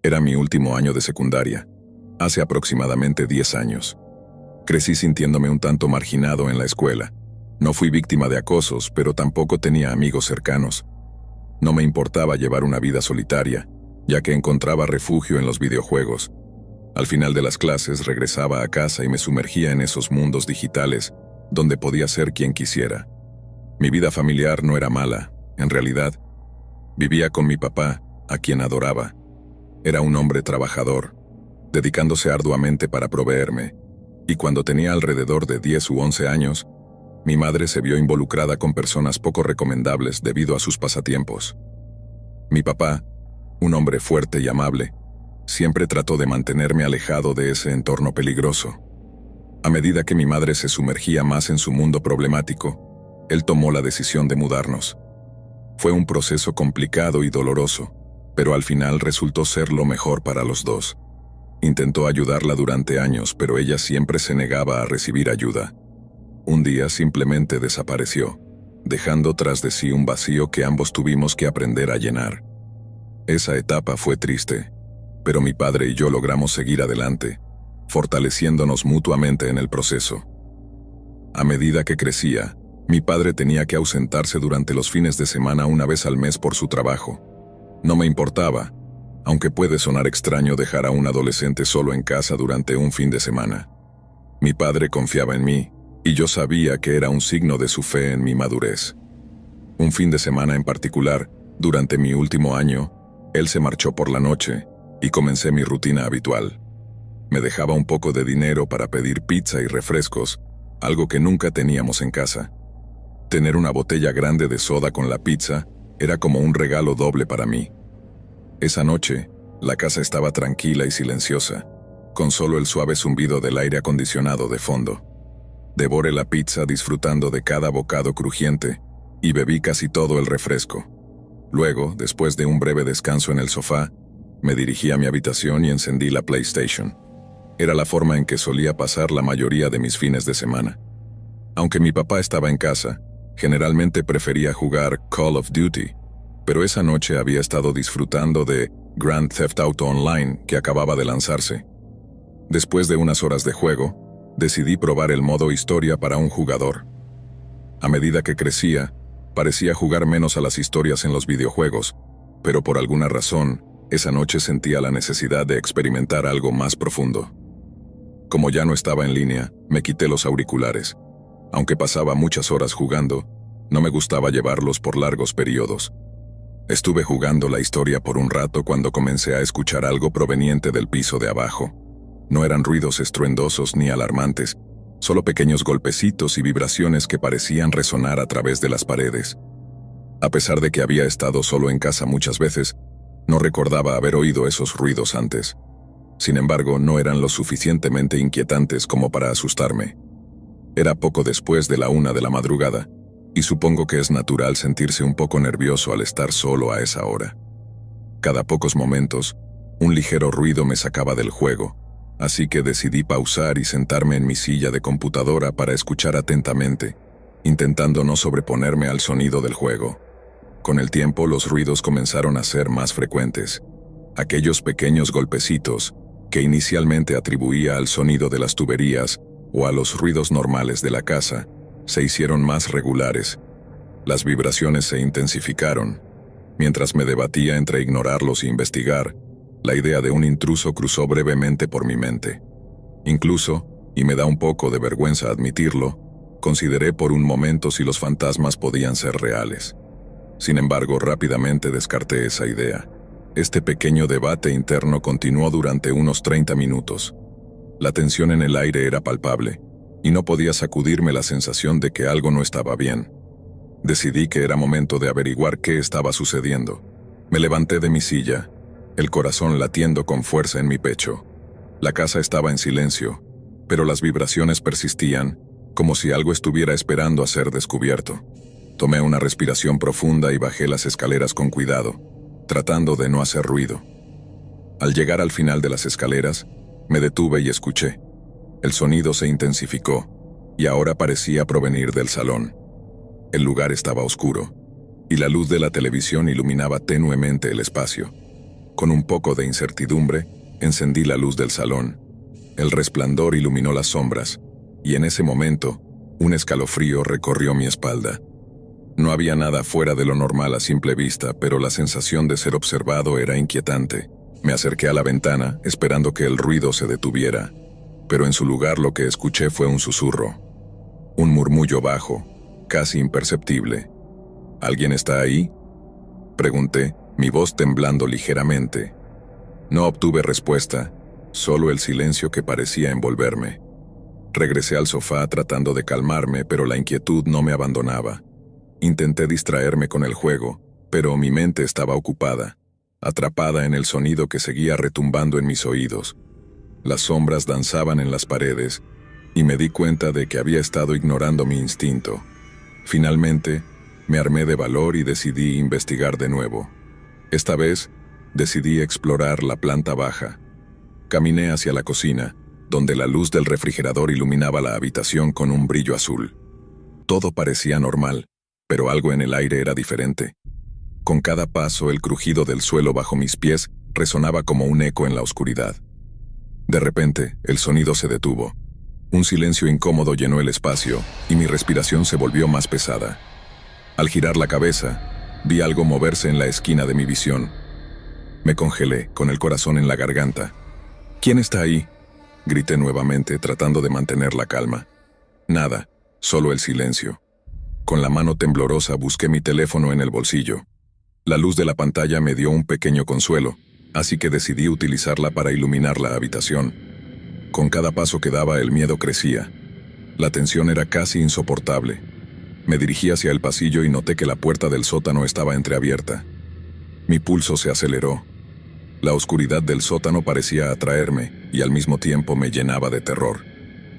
Era mi último año de secundaria, hace aproximadamente 10 años. Crecí sintiéndome un tanto marginado en la escuela. No fui víctima de acosos, pero tampoco tenía amigos cercanos. No me importaba llevar una vida solitaria, ya que encontraba refugio en los videojuegos. Al final de las clases regresaba a casa y me sumergía en esos mundos digitales, donde podía ser quien quisiera. Mi vida familiar no era mala, en realidad. Vivía con mi papá, a quien adoraba. Era un hombre trabajador, dedicándose arduamente para proveerme, y cuando tenía alrededor de 10 u 11 años, mi madre se vio involucrada con personas poco recomendables debido a sus pasatiempos. Mi papá, un hombre fuerte y amable, siempre trató de mantenerme alejado de ese entorno peligroso. A medida que mi madre se sumergía más en su mundo problemático, él tomó la decisión de mudarnos. Fue un proceso complicado y doloroso, pero al final resultó ser lo mejor para los dos. Intentó ayudarla durante años, pero ella siempre se negaba a recibir ayuda. Un día simplemente desapareció, dejando tras de sí un vacío que ambos tuvimos que aprender a llenar. Esa etapa fue triste, pero mi padre y yo logramos seguir adelante, fortaleciéndonos mutuamente en el proceso. A medida que crecía, mi padre tenía que ausentarse durante los fines de semana una vez al mes por su trabajo. No me importaba, aunque puede sonar extraño dejar a un adolescente solo en casa durante un fin de semana. Mi padre confiaba en mí, y yo sabía que era un signo de su fe en mi madurez. Un fin de semana en particular, durante mi último año, él se marchó por la noche, y comencé mi rutina habitual. Me dejaba un poco de dinero para pedir pizza y refrescos, algo que nunca teníamos en casa. Tener una botella grande de soda con la pizza era como un regalo doble para mí. Esa noche, la casa estaba tranquila y silenciosa, con solo el suave zumbido del aire acondicionado de fondo. Devoré la pizza disfrutando de cada bocado crujiente y bebí casi todo el refresco. Luego, después de un breve descanso en el sofá, me dirigí a mi habitación y encendí la PlayStation. Era la forma en que solía pasar la mayoría de mis fines de semana. Aunque mi papá estaba en casa, generalmente prefería jugar Call of Duty, pero esa noche había estado disfrutando de Grand Theft Auto Online que acababa de lanzarse. Después de unas horas de juego, decidí probar el modo historia para un jugador. A medida que crecía, parecía jugar menos a las historias en los videojuegos, pero por alguna razón, esa noche sentía la necesidad de experimentar algo más profundo. Como ya no estaba en línea, me quité los auriculares. Aunque pasaba muchas horas jugando, no me gustaba llevarlos por largos periodos. Estuve jugando la historia por un rato cuando comencé a escuchar algo proveniente del piso de abajo. No eran ruidos estruendosos ni alarmantes, solo pequeños golpecitos y vibraciones que parecían resonar a través de las paredes. A pesar de que había estado solo en casa muchas veces, no recordaba haber oído esos ruidos antes. Sin embargo, no eran lo suficientemente inquietantes como para asustarme. Era poco después de la 1 de la madrugada, y supongo que es natural sentirse un poco nervioso al estar solo a esa hora. Cada pocos momentos, un ligero ruido me sacaba del juego, así que decidí pausar y sentarme en mi silla de computadora para escuchar atentamente, intentando no sobreponerme al sonido del juego. Con el tiempo, los ruidos comenzaron a ser más frecuentes. Aquellos pequeños golpecitos, que inicialmente atribuía al sonido de las tuberías o a los ruidos normales de la casa, se hicieron más regulares. Las vibraciones se intensificaron. Mientras me debatía entre ignorarlos e investigar, la idea de un intruso cruzó brevemente por mi mente. Incluso, y me da un poco de vergüenza admitirlo, consideré por un momento si los fantasmas podían ser reales. Sin embargo, rápidamente descarté esa idea. Este pequeño debate interno continuó durante unos 30 minutos. La tensión en el aire era palpable, y no podía sacudirme la sensación de que algo no estaba bien. Decidí que era momento de averiguar qué estaba sucediendo. Me levanté de mi silla, el corazón latiendo con fuerza en mi pecho. La casa estaba en silencio, pero las vibraciones persistían, como si algo estuviera esperando a ser descubierto. Tomé una respiración profunda y bajé las escaleras con cuidado, tratando de no hacer ruido. Al llegar al final de las escaleras, me detuve y escuché. El sonido se intensificó, y ahora parecía provenir del salón. El lugar estaba oscuro, y la luz de la televisión iluminaba tenuemente el espacio. Con un poco de incertidumbre, encendí la luz del salón. El resplandor iluminó las sombras, y en ese momento, un escalofrío recorrió mi espalda. No había nada fuera de lo normal a simple vista, pero la sensación de ser observado era inquietante. Me acerqué a la ventana, esperando que el ruido se detuviera, pero en su lugar lo que escuché fue un susurro. Un murmullo bajo, casi imperceptible. ¿Alguien está ahí?, pregunté, mi voz temblando ligeramente. No obtuve respuesta, solo el silencio que parecía envolverme. Regresé al sofá tratando de calmarme, pero la inquietud no me abandonaba. Intenté distraerme con el juego, pero mi mente estaba ocupada, atrapada en el sonido que seguía retumbando en mis oídos. Las sombras danzaban en las paredes, y me di cuenta de que había estado ignorando mi instinto. Finalmente, me armé de valor y decidí investigar de nuevo. Esta vez, decidí explorar la planta baja. Caminé hacia la cocina, donde la luz del refrigerador iluminaba la habitación con un brillo azul. Todo parecía normal, pero algo en el aire era diferente. Con cada paso, el crujido del suelo bajo mis pies resonaba como un eco en la oscuridad. De repente, el sonido se detuvo. Un silencio incómodo llenó el espacio, y mi respiración se volvió más pesada. Al girar la cabeza, vi algo moverse en la esquina de mi visión. Me congelé, con el corazón en la garganta. ¿Quién está ahí?, grité nuevamente, tratando de mantener la calma. Nada, solo el silencio. Con la mano temblorosa busqué mi teléfono en el bolsillo. La luz de la pantalla me dio un pequeño consuelo, así que decidí utilizarla para iluminar la habitación. Con cada paso que daba, el miedo crecía. La tensión era casi insoportable. Me dirigí hacia el pasillo y noté que la puerta del sótano estaba entreabierta. Mi pulso se aceleró. La oscuridad del sótano parecía atraerme y al mismo tiempo me llenaba de terror.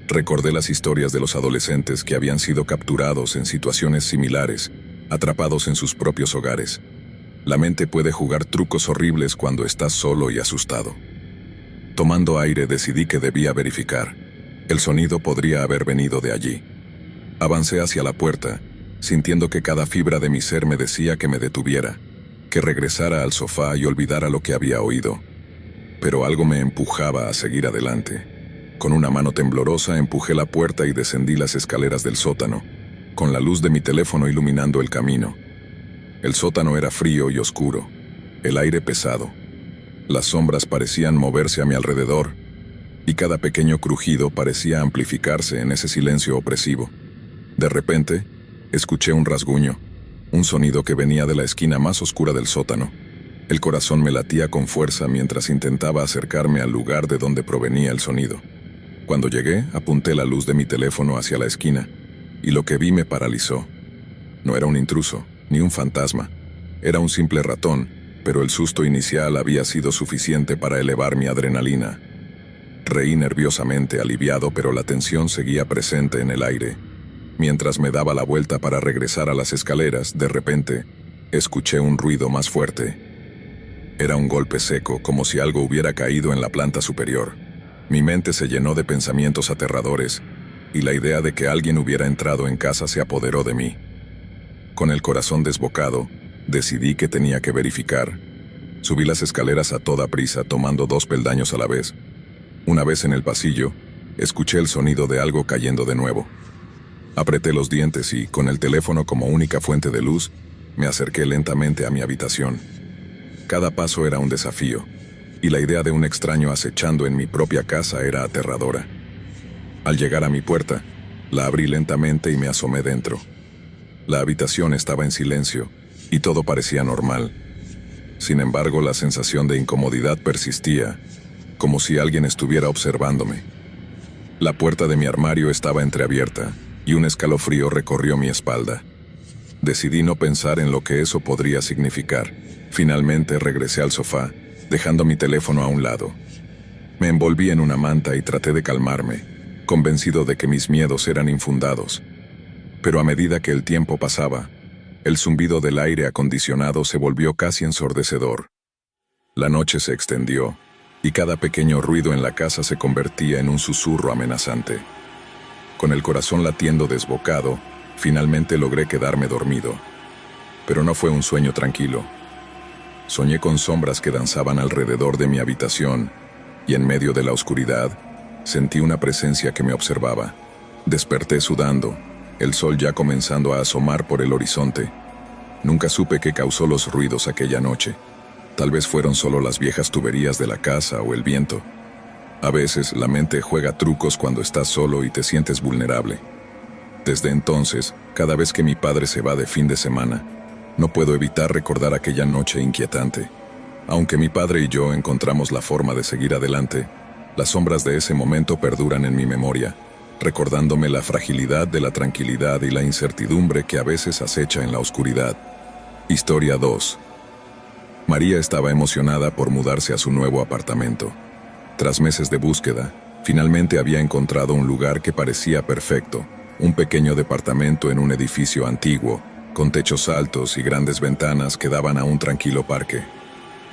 Recordé las historias de los adolescentes que habían sido capturados en situaciones similares, atrapados en sus propios hogares. La mente puede jugar trucos horribles cuando estás solo y asustado. Tomando aire, decidí que debía verificar. El sonido podría haber venido de allí. Avancé hacia la puerta, sintiendo que cada fibra de mi ser me decía que me detuviera, que regresara al sofá y olvidara lo que había oído. Pero algo me empujaba a seguir adelante. Con una mano temblorosa empujé la puerta y descendí las escaleras del sótano, con la luz de mi teléfono iluminando el camino. El sótano era frío y oscuro, el aire pesado. Las sombras parecían moverse a mi alrededor, y cada pequeño crujido parecía amplificarse en ese silencio opresivo. De repente, escuché un rasguño, un sonido que venía de la esquina más oscura del sótano. El corazón me latía con fuerza mientras intentaba acercarme al lugar de donde provenía el sonido. Cuando llegué, apunté la luz de mi teléfono hacia la esquina, y lo que vi me paralizó. No era un intruso, ni un fantasma. Era un simple ratón, pero el susto inicial había sido suficiente para elevar mi adrenalina. Reí nerviosamente, aliviado, pero la tensión seguía presente en el aire. Mientras me daba la vuelta para regresar a las escaleras, de repente, escuché un ruido más fuerte. Era un golpe seco, como si algo hubiera caído en la planta superior. Mi mente se llenó de pensamientos aterradores, y la idea de que alguien hubiera entrado en casa se apoderó de mí. Con el corazón desbocado, decidí que tenía que verificar. Subí las escaleras a toda prisa, tomando 2 peldaños a la vez. Una vez en el pasillo, escuché el sonido de algo cayendo de nuevo. Apreté los dientes y, con el teléfono como única fuente de luz, me acerqué lentamente a mi habitación. Cada paso era un desafío, y la idea de un extraño acechando en mi propia casa era aterradora. Al llegar a mi puerta, la abrí lentamente y me asomé dentro. La habitación estaba en silencio, y todo parecía normal. Sin embargo, la sensación de incomodidad persistía, como si alguien estuviera observándome. La puerta de mi armario estaba entreabierta, y un escalofrío recorrió mi espalda. Decidí no pensar en lo que eso podría significar. Finalmente regresé al sofá, dejando mi teléfono a un lado. Me envolví en una manta y traté de calmarme, convencido de que mis miedos eran infundados. Pero a medida que el tiempo pasaba, el zumbido del aire acondicionado se volvió casi ensordecedor. La noche se extendió, y cada pequeño ruido en la casa se convertía en un susurro amenazante. Con el corazón latiendo desbocado, finalmente logré quedarme dormido. Pero no fue un sueño tranquilo. Soñé con sombras que danzaban alrededor de mi habitación, y en medio de la oscuridad, sentí una presencia que me observaba. Desperté sudando, el sol ya comenzando a asomar por el horizonte. Nunca supe qué causó los ruidos aquella noche. Tal vez fueron solo las viejas tuberías de la casa o el viento. A veces la mente juega trucos cuando estás solo y te sientes vulnerable. Desde entonces, cada vez que mi padre se va de fin de semana, no puedo evitar recordar aquella noche inquietante. Aunque mi padre y yo encontramos la forma de seguir adelante, las sombras de ese momento perduran en mi memoria, recordándome la fragilidad de la tranquilidad y la incertidumbre que a veces acecha en la oscuridad. Historia 2. María estaba emocionada por mudarse a su nuevo apartamento. Tras meses de búsqueda, finalmente había encontrado un lugar que parecía perfecto, un pequeño departamento en un edificio antiguo, con techos altos y grandes ventanas que daban a un tranquilo parque.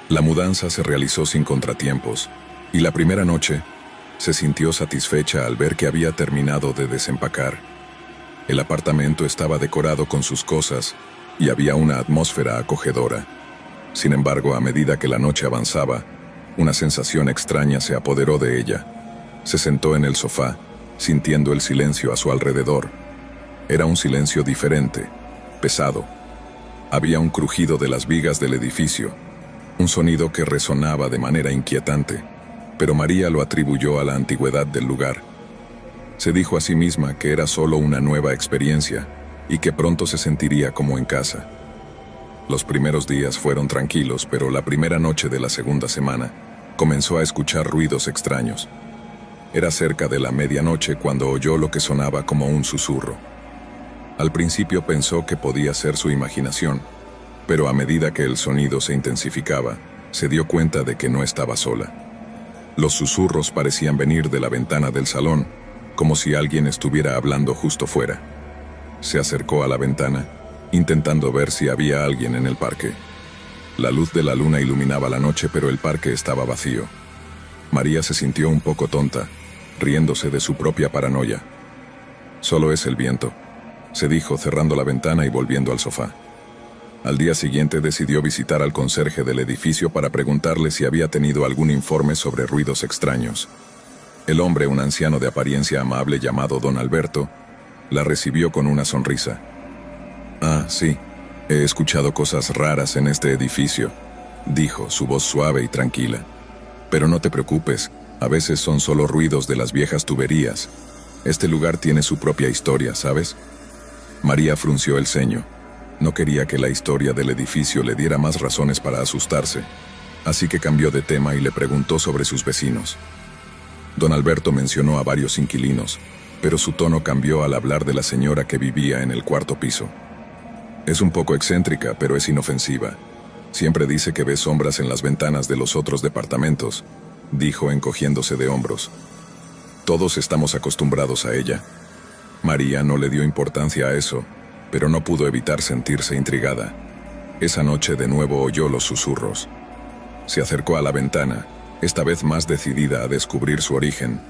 La mudanza se realizó sin contratiempos, y la primera noche se sintió satisfecha al ver que había terminado de desempacar. El apartamento estaba decorado con sus cosas y había una atmósfera acogedora. Sin embargo, a medida que la noche avanzaba, una sensación extraña se apoderó de ella. Se sentó en el sofá, sintiendo el silencio a su alrededor. Era un silencio diferente, pesado. Había un crujido de las vigas del edificio, un sonido que resonaba de manera inquietante, pero María lo atribuyó a la antigüedad del lugar. Se dijo a sí misma que era solo una nueva experiencia y que pronto se sentiría como en casa. Los primeros días fueron tranquilos, pero la primera noche de la segunda semana comenzó a escuchar ruidos extraños. Era cerca de la medianoche cuando oyó lo que sonaba como un susurro. Al principio pensó que podía ser su imaginación, pero a medida que el sonido se intensificaba, se dio cuenta de que no estaba sola. Los susurros parecían venir de la ventana del salón, como si alguien estuviera hablando justo fuera. Se acercó a la ventana, intentando ver si había alguien en el parque. La luz de la luna iluminaba la noche, pero el parque estaba vacío. María se sintió un poco tonta, riéndose de su propia paranoia. «Solo es el viento», se dijo cerrando la ventana y volviendo al sofá. Al día siguiente decidió visitar al conserje del edificio para preguntarle si había tenido algún informe sobre ruidos extraños. El hombre, un anciano de apariencia amable llamado Don Alberto, la recibió con una sonrisa. «Ah, sí, he escuchado cosas raras en este edificio», dijo, su voz suave y tranquila. «Pero no te preocupes, a veces son solo ruidos de las viejas tuberías. Este lugar tiene su propia historia, ¿sabes?». María frunció el ceño. No quería que la historia del edificio le diera más razones para asustarse, así que cambió de tema y le preguntó sobre sus vecinos. Don Alberto mencionó a varios inquilinos, pero su tono cambió al hablar de la señora que vivía en el cuarto piso. «Es un poco excéntrica, pero es inofensiva. Siempre dice que ve sombras en las ventanas de los otros departamentos», dijo encogiéndose de hombros. «Todos estamos acostumbrados a ella». María no le dio importancia a eso, pero no pudo evitar sentirse intrigada. Esa noche de nuevo oyó los susurros. Se acercó a la ventana, esta vez más decidida a descubrir su origen.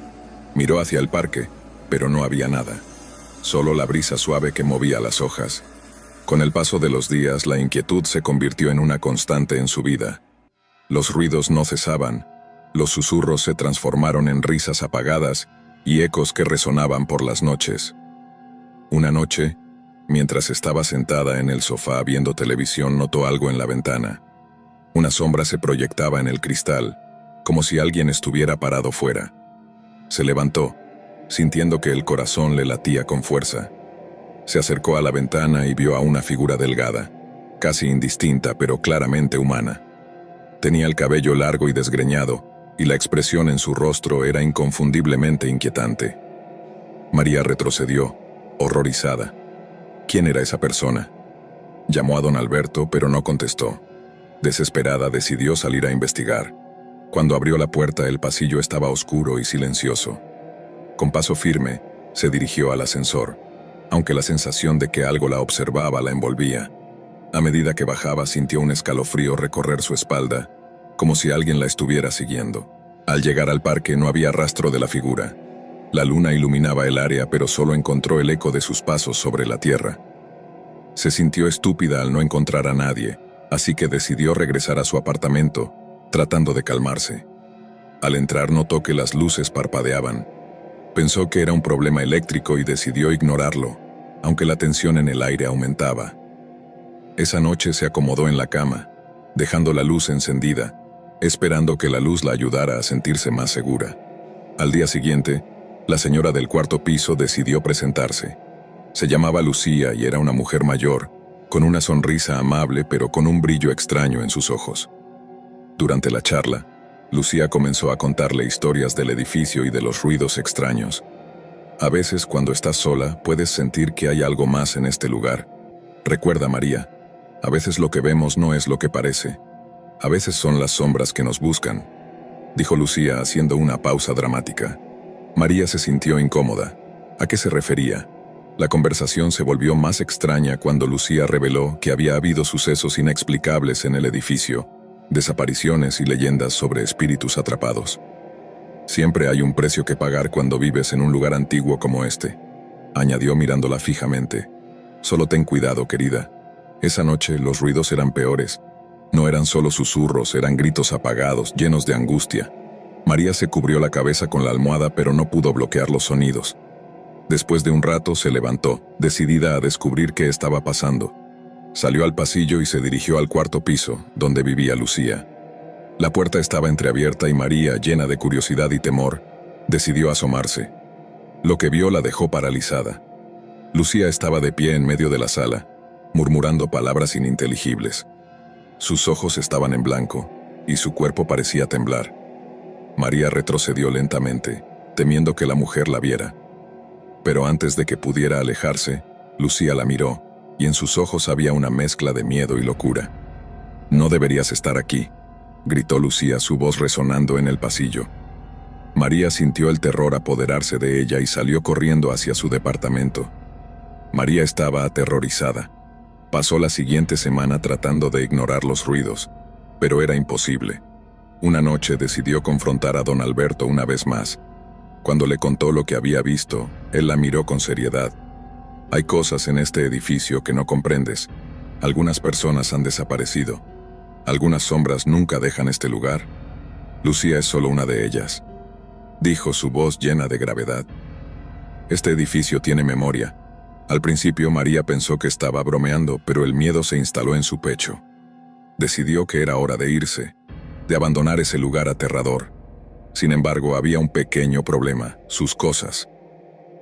Miró hacia el parque, pero no había nada. Solo la brisa suave que movía las hojas. Con el paso de los días, la inquietud se convirtió en una constante en su vida. Los ruidos no cesaban, los susurros se transformaron en risas apagadas y ecos que resonaban por las noches. Una noche, mientras estaba sentada en el sofá viendo televisión, notó algo en la ventana. Una sombra se proyectaba en el cristal, como si alguien estuviera parado fuera. Se levantó, sintiendo que el corazón le latía con fuerza. Se acercó a la ventana y vio a una figura delgada, casi indistinta pero claramente humana. Tenía el cabello largo y desgreñado, y la expresión en su rostro era inconfundiblemente inquietante. María retrocedió, horrorizada. ¿Quién era esa persona? Llamó a don Alberto, pero no contestó. Desesperada, decidió salir a investigar. Cuando abrió la puerta, el pasillo estaba oscuro y silencioso. Con paso firme, se dirigió al ascensor, aunque la sensación de que algo la observaba la envolvía. A medida que bajaba, sintió un escalofrío recorrer su espalda, como si alguien la estuviera siguiendo. Al llegar al parque no había rastro de la figura. La luna iluminaba el área, pero solo encontró el eco de sus pasos sobre la tierra. Se sintió estúpida al no encontrar a nadie, así que decidió regresar a su apartamento, tratando de calmarse. Al entrar notó que las luces parpadeaban. Pensó que era un problema eléctrico y decidió ignorarlo, aunque la tensión en el aire aumentaba. Esa noche se acomodó en la cama, dejando la luz encendida, esperando que la luz la ayudara a sentirse más segura. Al día siguiente, la señora del cuarto piso decidió presentarse. Se llamaba Lucía y era una mujer mayor, con una sonrisa amable pero con un brillo extraño en sus ojos. Durante la charla, Lucía comenzó a contarle historias del edificio y de los ruidos extraños. A veces, cuando estás sola, puedes sentir que hay algo más en este lugar. Recuerda, María, a veces lo que vemos no es lo que parece. A veces son las sombras que nos buscan, dijo Lucía haciendo una pausa dramática. María se sintió incómoda. ¿A qué se refería? La conversación se volvió más extraña cuando Lucía reveló que había habido sucesos inexplicables en el edificio, desapariciones y leyendas sobre espíritus atrapados. Siempre hay un precio que pagar cuando vives en un lugar antiguo como este, añadió mirándola fijamente. Solo ten cuidado, querida. Esa noche los ruidos eran peores. No eran solo susurros, eran gritos apagados, llenos de angustia. María se cubrió la cabeza con la almohada, pero no pudo bloquear los sonidos. Después de un rato se levantó, decidida a descubrir qué estaba pasando. Salió al pasillo y se dirigió al cuarto piso, donde vivía Lucía. La puerta estaba entreabierta y María, llena de curiosidad y temor, decidió asomarse. Lo que vio la dejó paralizada. Lucía estaba de pie en medio de la sala, murmurando palabras ininteligibles. Sus ojos estaban en blanco, y su cuerpo parecía temblar. María retrocedió lentamente, temiendo que la mujer la viera. Pero antes de que pudiera alejarse, Lucía la miró, y en sus ojos había una mezcla de miedo y locura. «No deberías estar aquí», gritó Lucía, su voz resonando en el pasillo. María sintió el terror apoderarse de ella y salió corriendo hacia su departamento. María estaba aterrorizada. Pasó la siguiente semana tratando de ignorar los ruidos, pero era imposible. Una noche decidió confrontar a don Alberto una vez más. Cuando le contó lo que había visto, él la miró con seriedad. «Hay cosas en este edificio que no comprendes. Algunas personas han desaparecido. Algunas sombras nunca dejan este lugar. Lucía es solo una de ellas», dijo, su voz llena de gravedad. «Este edificio tiene memoria». Al principio María pensó que estaba bromeando, pero el miedo se instaló en su pecho. Decidió que era hora de irse, de abandonar ese lugar aterrador. Sin embargo, había un pequeño problema: sus cosas.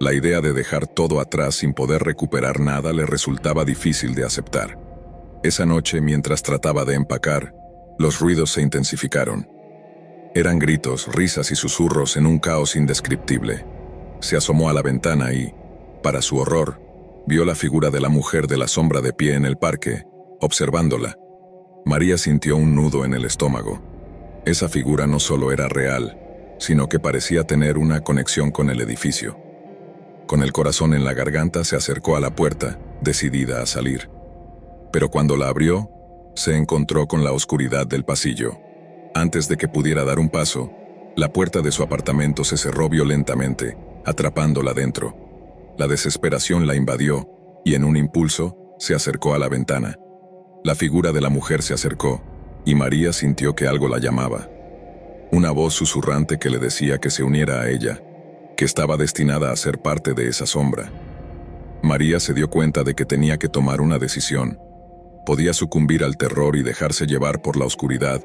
La idea de dejar todo atrás sin poder recuperar nada le resultaba difícil de aceptar. Esa noche, mientras trataba de empacar, los ruidos se intensificaron. Eran gritos, risas y susurros en un caos indescriptible. Se asomó a la ventana y, para su horror, vio la figura de la mujer de la sombra de pie en el parque, observándola. María sintió un nudo en el estómago. Esa figura no solo era real, sino que parecía tener una conexión con el edificio. Con el corazón en la garganta se acercó a la puerta, decidida a salir. Pero cuando la abrió, se encontró con la oscuridad del pasillo. Antes de que pudiera dar un paso, la puerta de su apartamento se cerró violentamente, atrapándola dentro. La desesperación la invadió, y en un impulso, se acercó a la ventana. La figura de la mujer se acercó, y María sintió que algo la llamaba. Una voz susurrante que le decía que se uniera a ella, que estaba destinada a ser parte de esa sombra. María se dio cuenta de que tenía que tomar una decisión. Podía sucumbir al terror y dejarse llevar por la oscuridad,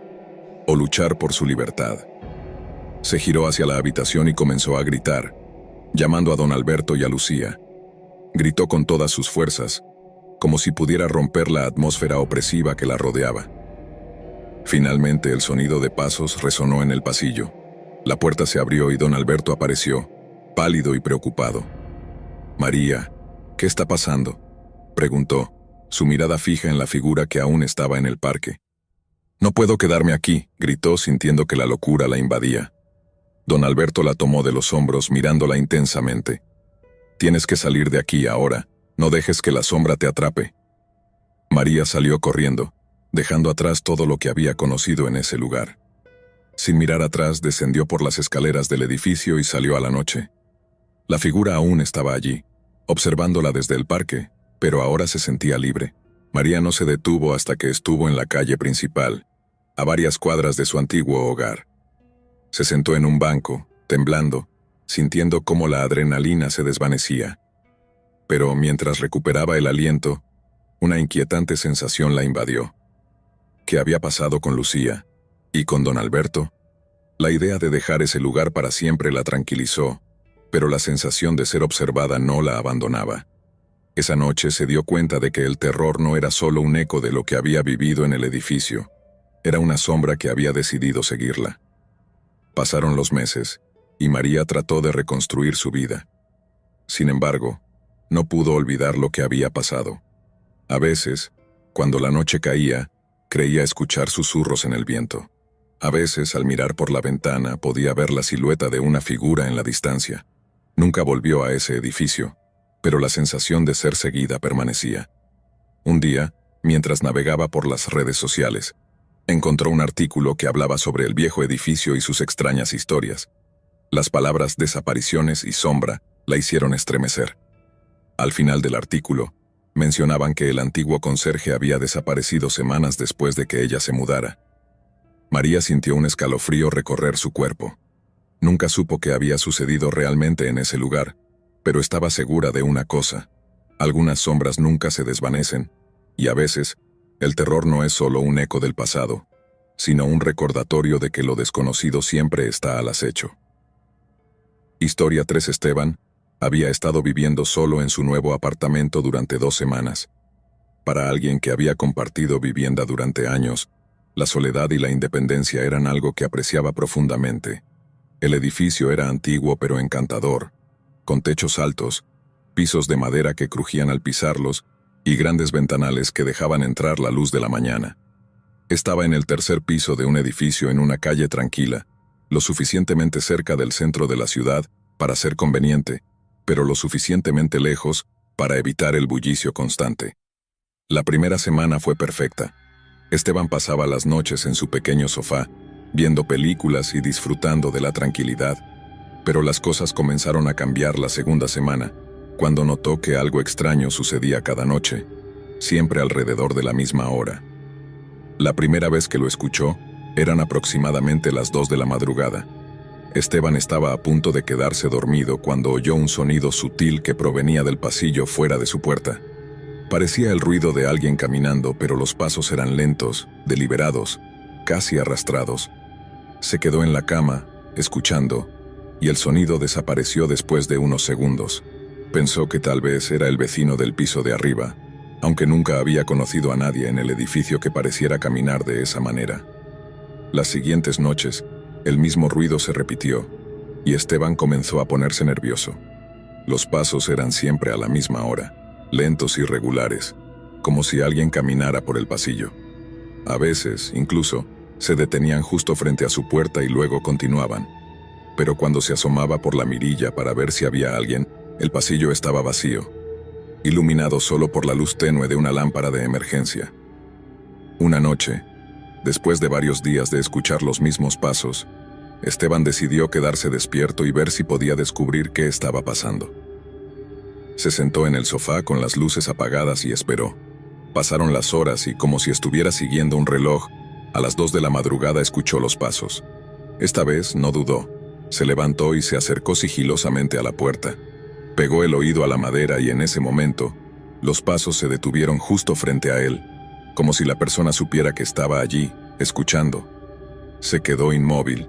o luchar por su libertad. Se giró hacia la habitación y comenzó a gritar, llamando a don Alberto y a Lucía. Gritó con todas sus fuerzas, como si pudiera romper la atmósfera opresiva que la rodeaba. Finalmente el sonido de pasos resonó en el pasillo. La puerta se abrió y don Alberto apareció, pálido y preocupado. «María, ¿qué está pasando?», preguntó, su mirada fija en la figura que aún estaba en el parque. «No puedo quedarme aquí», gritó, sintiendo que la locura la invadía. Don Alberto la tomó de los hombros, mirándola intensamente. «Tienes que salir de aquí ahora, no dejes que la sombra te atrape». María salió corriendo, dejando atrás todo lo que había conocido en ese lugar. Sin mirar atrás, descendió por las escaleras del edificio y salió a la noche. La figura aún estaba allí, observándola desde el parque, pero ahora se sentía libre. María no se detuvo hasta que estuvo en la calle principal, a varias cuadras de su antiguo hogar. Se sentó en un banco, temblando, sintiendo cómo la adrenalina se desvanecía. Pero mientras recuperaba el aliento, una inquietante sensación la invadió. ¿Qué había pasado con Lucía? ¿Y con don Alberto? La idea de dejar ese lugar para siempre la tranquilizó, pero la sensación de ser observada no la abandonaba. Esa noche se dio cuenta de que el terror no era solo un eco de lo que había vivido en el edificio, era una sombra que había decidido seguirla. Pasaron los meses, y María trató de reconstruir su vida. Sin embargo, no pudo olvidar lo que había pasado. A veces, cuando la noche caía, creía escuchar susurros en el viento. A veces, al mirar por la ventana, podía ver la silueta de una figura en la distancia. Nunca volvió a ese edificio, pero la sensación de ser seguida permanecía. Un día, mientras navegaba por las redes sociales, encontró un artículo que hablaba sobre el viejo edificio y sus extrañas historias. Las palabras desapariciones y sombra la hicieron estremecer. Al final del artículo, mencionaban que el antiguo conserje había desaparecido semanas después de que ella se mudara. María sintió un escalofrío recorrer su cuerpo. Nunca supo qué había sucedido realmente en ese lugar, pero estaba segura de una cosa: algunas sombras nunca se desvanecen, y a veces, el terror no es solo un eco del pasado, sino un recordatorio de que lo desconocido siempre está al acecho. Historia 3. Esteban había estado viviendo solo en su nuevo apartamento durante 2 semanas. Para alguien que había compartido vivienda durante años, la soledad y la independencia eran algo que apreciaba profundamente. El edificio era antiguo pero encantador, con techos altos, pisos de madera que crujían al pisarlos y grandes ventanales que dejaban entrar la luz de la mañana. Estaba en el 3er piso de un edificio en una calle tranquila, lo suficientemente cerca del centro de la ciudad para ser conveniente, pero lo suficientemente lejos para evitar el bullicio constante. La primera semana fue perfecta. Esteban pasaba las noches en su pequeño sofá, viendo películas y disfrutando de la tranquilidad, pero las cosas comenzaron a cambiar la segunda semana, cuando notó que algo extraño sucedía cada noche, siempre alrededor de la misma hora. La primera vez que lo escuchó, eran aproximadamente las 2 de la madrugada. Esteban estaba a punto de quedarse dormido cuando oyó un sonido sutil que provenía del pasillo fuera de su puerta. Parecía el ruido de alguien caminando, pero los pasos eran lentos, deliberados, casi arrastrados. Se quedó en la cama, escuchando, y el sonido desapareció después de unos segundos. Pensó que tal vez era el vecino del piso de arriba, aunque nunca había conocido a nadie en el edificio que pareciera caminar de esa manera. Las siguientes noches, el mismo ruido se repitió, y Esteban comenzó a ponerse nervioso. Los pasos eran siempre a la misma hora, lentos y regulares, como si alguien caminara por el pasillo. A veces, incluso, se detenían justo frente a su puerta y luego continuaban. Pero cuando se asomaba por la mirilla para ver si había alguien, el pasillo estaba vacío, iluminado solo por la luz tenue de una lámpara de emergencia. Una noche, después de varios días de escuchar los mismos pasos, Esteban decidió quedarse despierto y ver si podía descubrir qué estaba pasando. Se sentó en el sofá con las luces apagadas y esperó. Pasaron las horas y, como si estuviera siguiendo un reloj, a las 2 de la madrugada escuchó los pasos. Esta vez no dudó. Se levantó y se acercó sigilosamente a la puerta. Pegó el oído a la madera y en ese momento, los pasos se detuvieron justo frente a él, como si la persona supiera que estaba allí, escuchando. Se quedó inmóvil,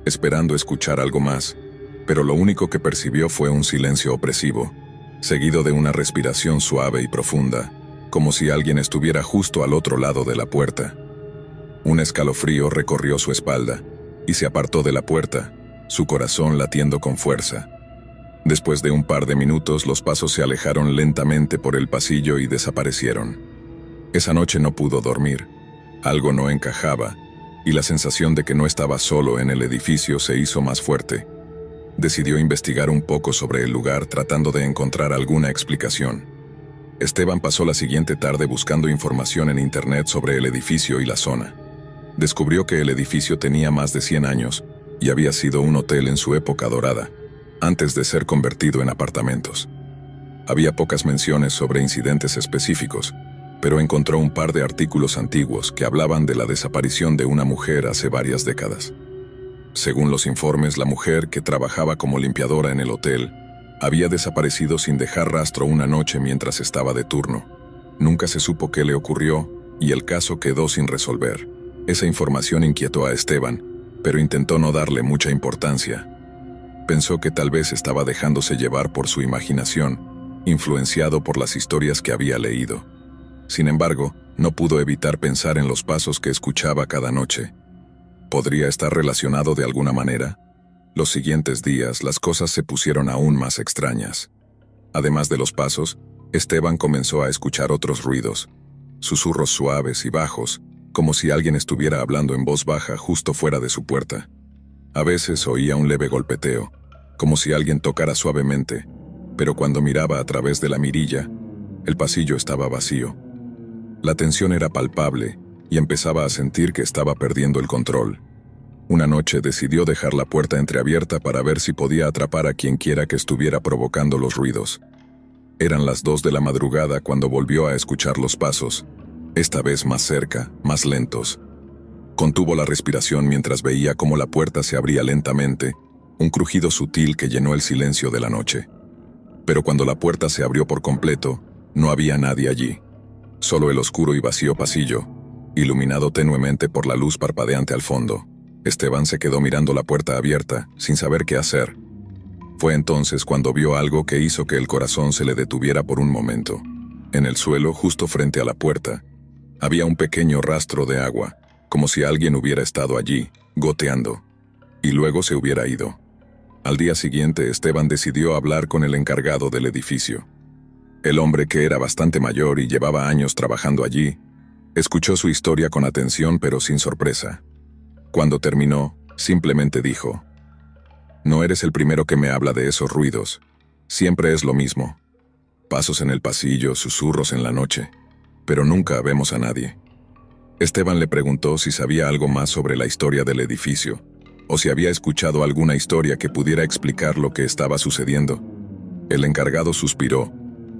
esperando escuchar algo más, pero lo único que percibió fue un silencio opresivo, seguido de una respiración suave y profunda, como si alguien estuviera justo al otro lado de la puerta. Un escalofrío recorrió su espalda, y se apartó de la puerta, su corazón latiendo con fuerza. Después de un par de minutos, los pasos se alejaron lentamente por el pasillo y desaparecieron. Esa noche no pudo dormir. Algo no encajaba, y la sensación de que no estaba solo en el edificio se hizo más fuerte. Decidió investigar un poco sobre el lugar tratando de encontrar alguna explicación. Esteban pasó la siguiente tarde buscando información en internet sobre el edificio y la zona. Descubrió que el edificio tenía más de 100 años y había sido un hotel en su época dorada, antes de ser convertido en apartamentos. Había pocas menciones sobre incidentes específicos, pero encontró un par de artículos antiguos que hablaban de la desaparición de una mujer hace varias décadas. Según los informes, la mujer, que trabajaba como limpiadora en el hotel, había desaparecido sin dejar rastro una noche mientras estaba de turno. Nunca se supo qué le ocurrió y el caso quedó sin resolver. Esa información inquietó a Esteban, pero intentó no darle mucha importancia. Pensó que tal vez estaba dejándose llevar por su imaginación, influenciado por las historias que había leído. Sin embargo, no pudo evitar pensar en los pasos que escuchaba cada noche. ¿Podría estar relacionado de alguna manera? Los siguientes días, las cosas se pusieron aún más extrañas. Además de los pasos, Esteban comenzó a escuchar otros ruidos, susurros suaves y bajos, como si alguien estuviera hablando en voz baja justo fuera de su puerta. A veces oía un leve golpeteo, como si alguien tocara suavemente, pero cuando miraba a través de la mirilla, el pasillo estaba vacío. La tensión era palpable y empezaba a sentir que estaba perdiendo el control. Una noche decidió dejar la puerta entreabierta para ver si podía atrapar a quien quiera que estuviera provocando los ruidos. Eran las 2 de la madrugada cuando volvió a escuchar los pasos, esta vez más cerca, más lentos. Contuvo la respiración mientras veía cómo la puerta se abría lentamente, un crujido sutil que llenó el silencio de la noche. Pero cuando la puerta se abrió por completo, no había nadie allí. Solo el oscuro y vacío pasillo, iluminado tenuemente por la luz parpadeante al fondo. Esteban se quedó mirando la puerta abierta, sin saber qué hacer. Fue entonces cuando vio algo que hizo que el corazón se le detuviera por un momento. En el suelo, justo frente a la puerta, había un pequeño rastro de agua, como si alguien hubiera estado allí, goteando, y luego se hubiera ido. Al día siguiente, Esteban decidió hablar con el encargado del edificio. El hombre, que era bastante mayor y llevaba años trabajando allí, escuchó su historia con atención pero sin sorpresa. Cuando terminó, simplemente dijo: «No eres el primero que me habla de esos ruidos. Siempre es lo mismo. Pasos en el pasillo, susurros en la noche. Pero nunca vemos a nadie». Esteban le preguntó si sabía algo más sobre la historia del edificio, o si había escuchado alguna historia que pudiera explicar lo que estaba sucediendo. El encargado suspiró,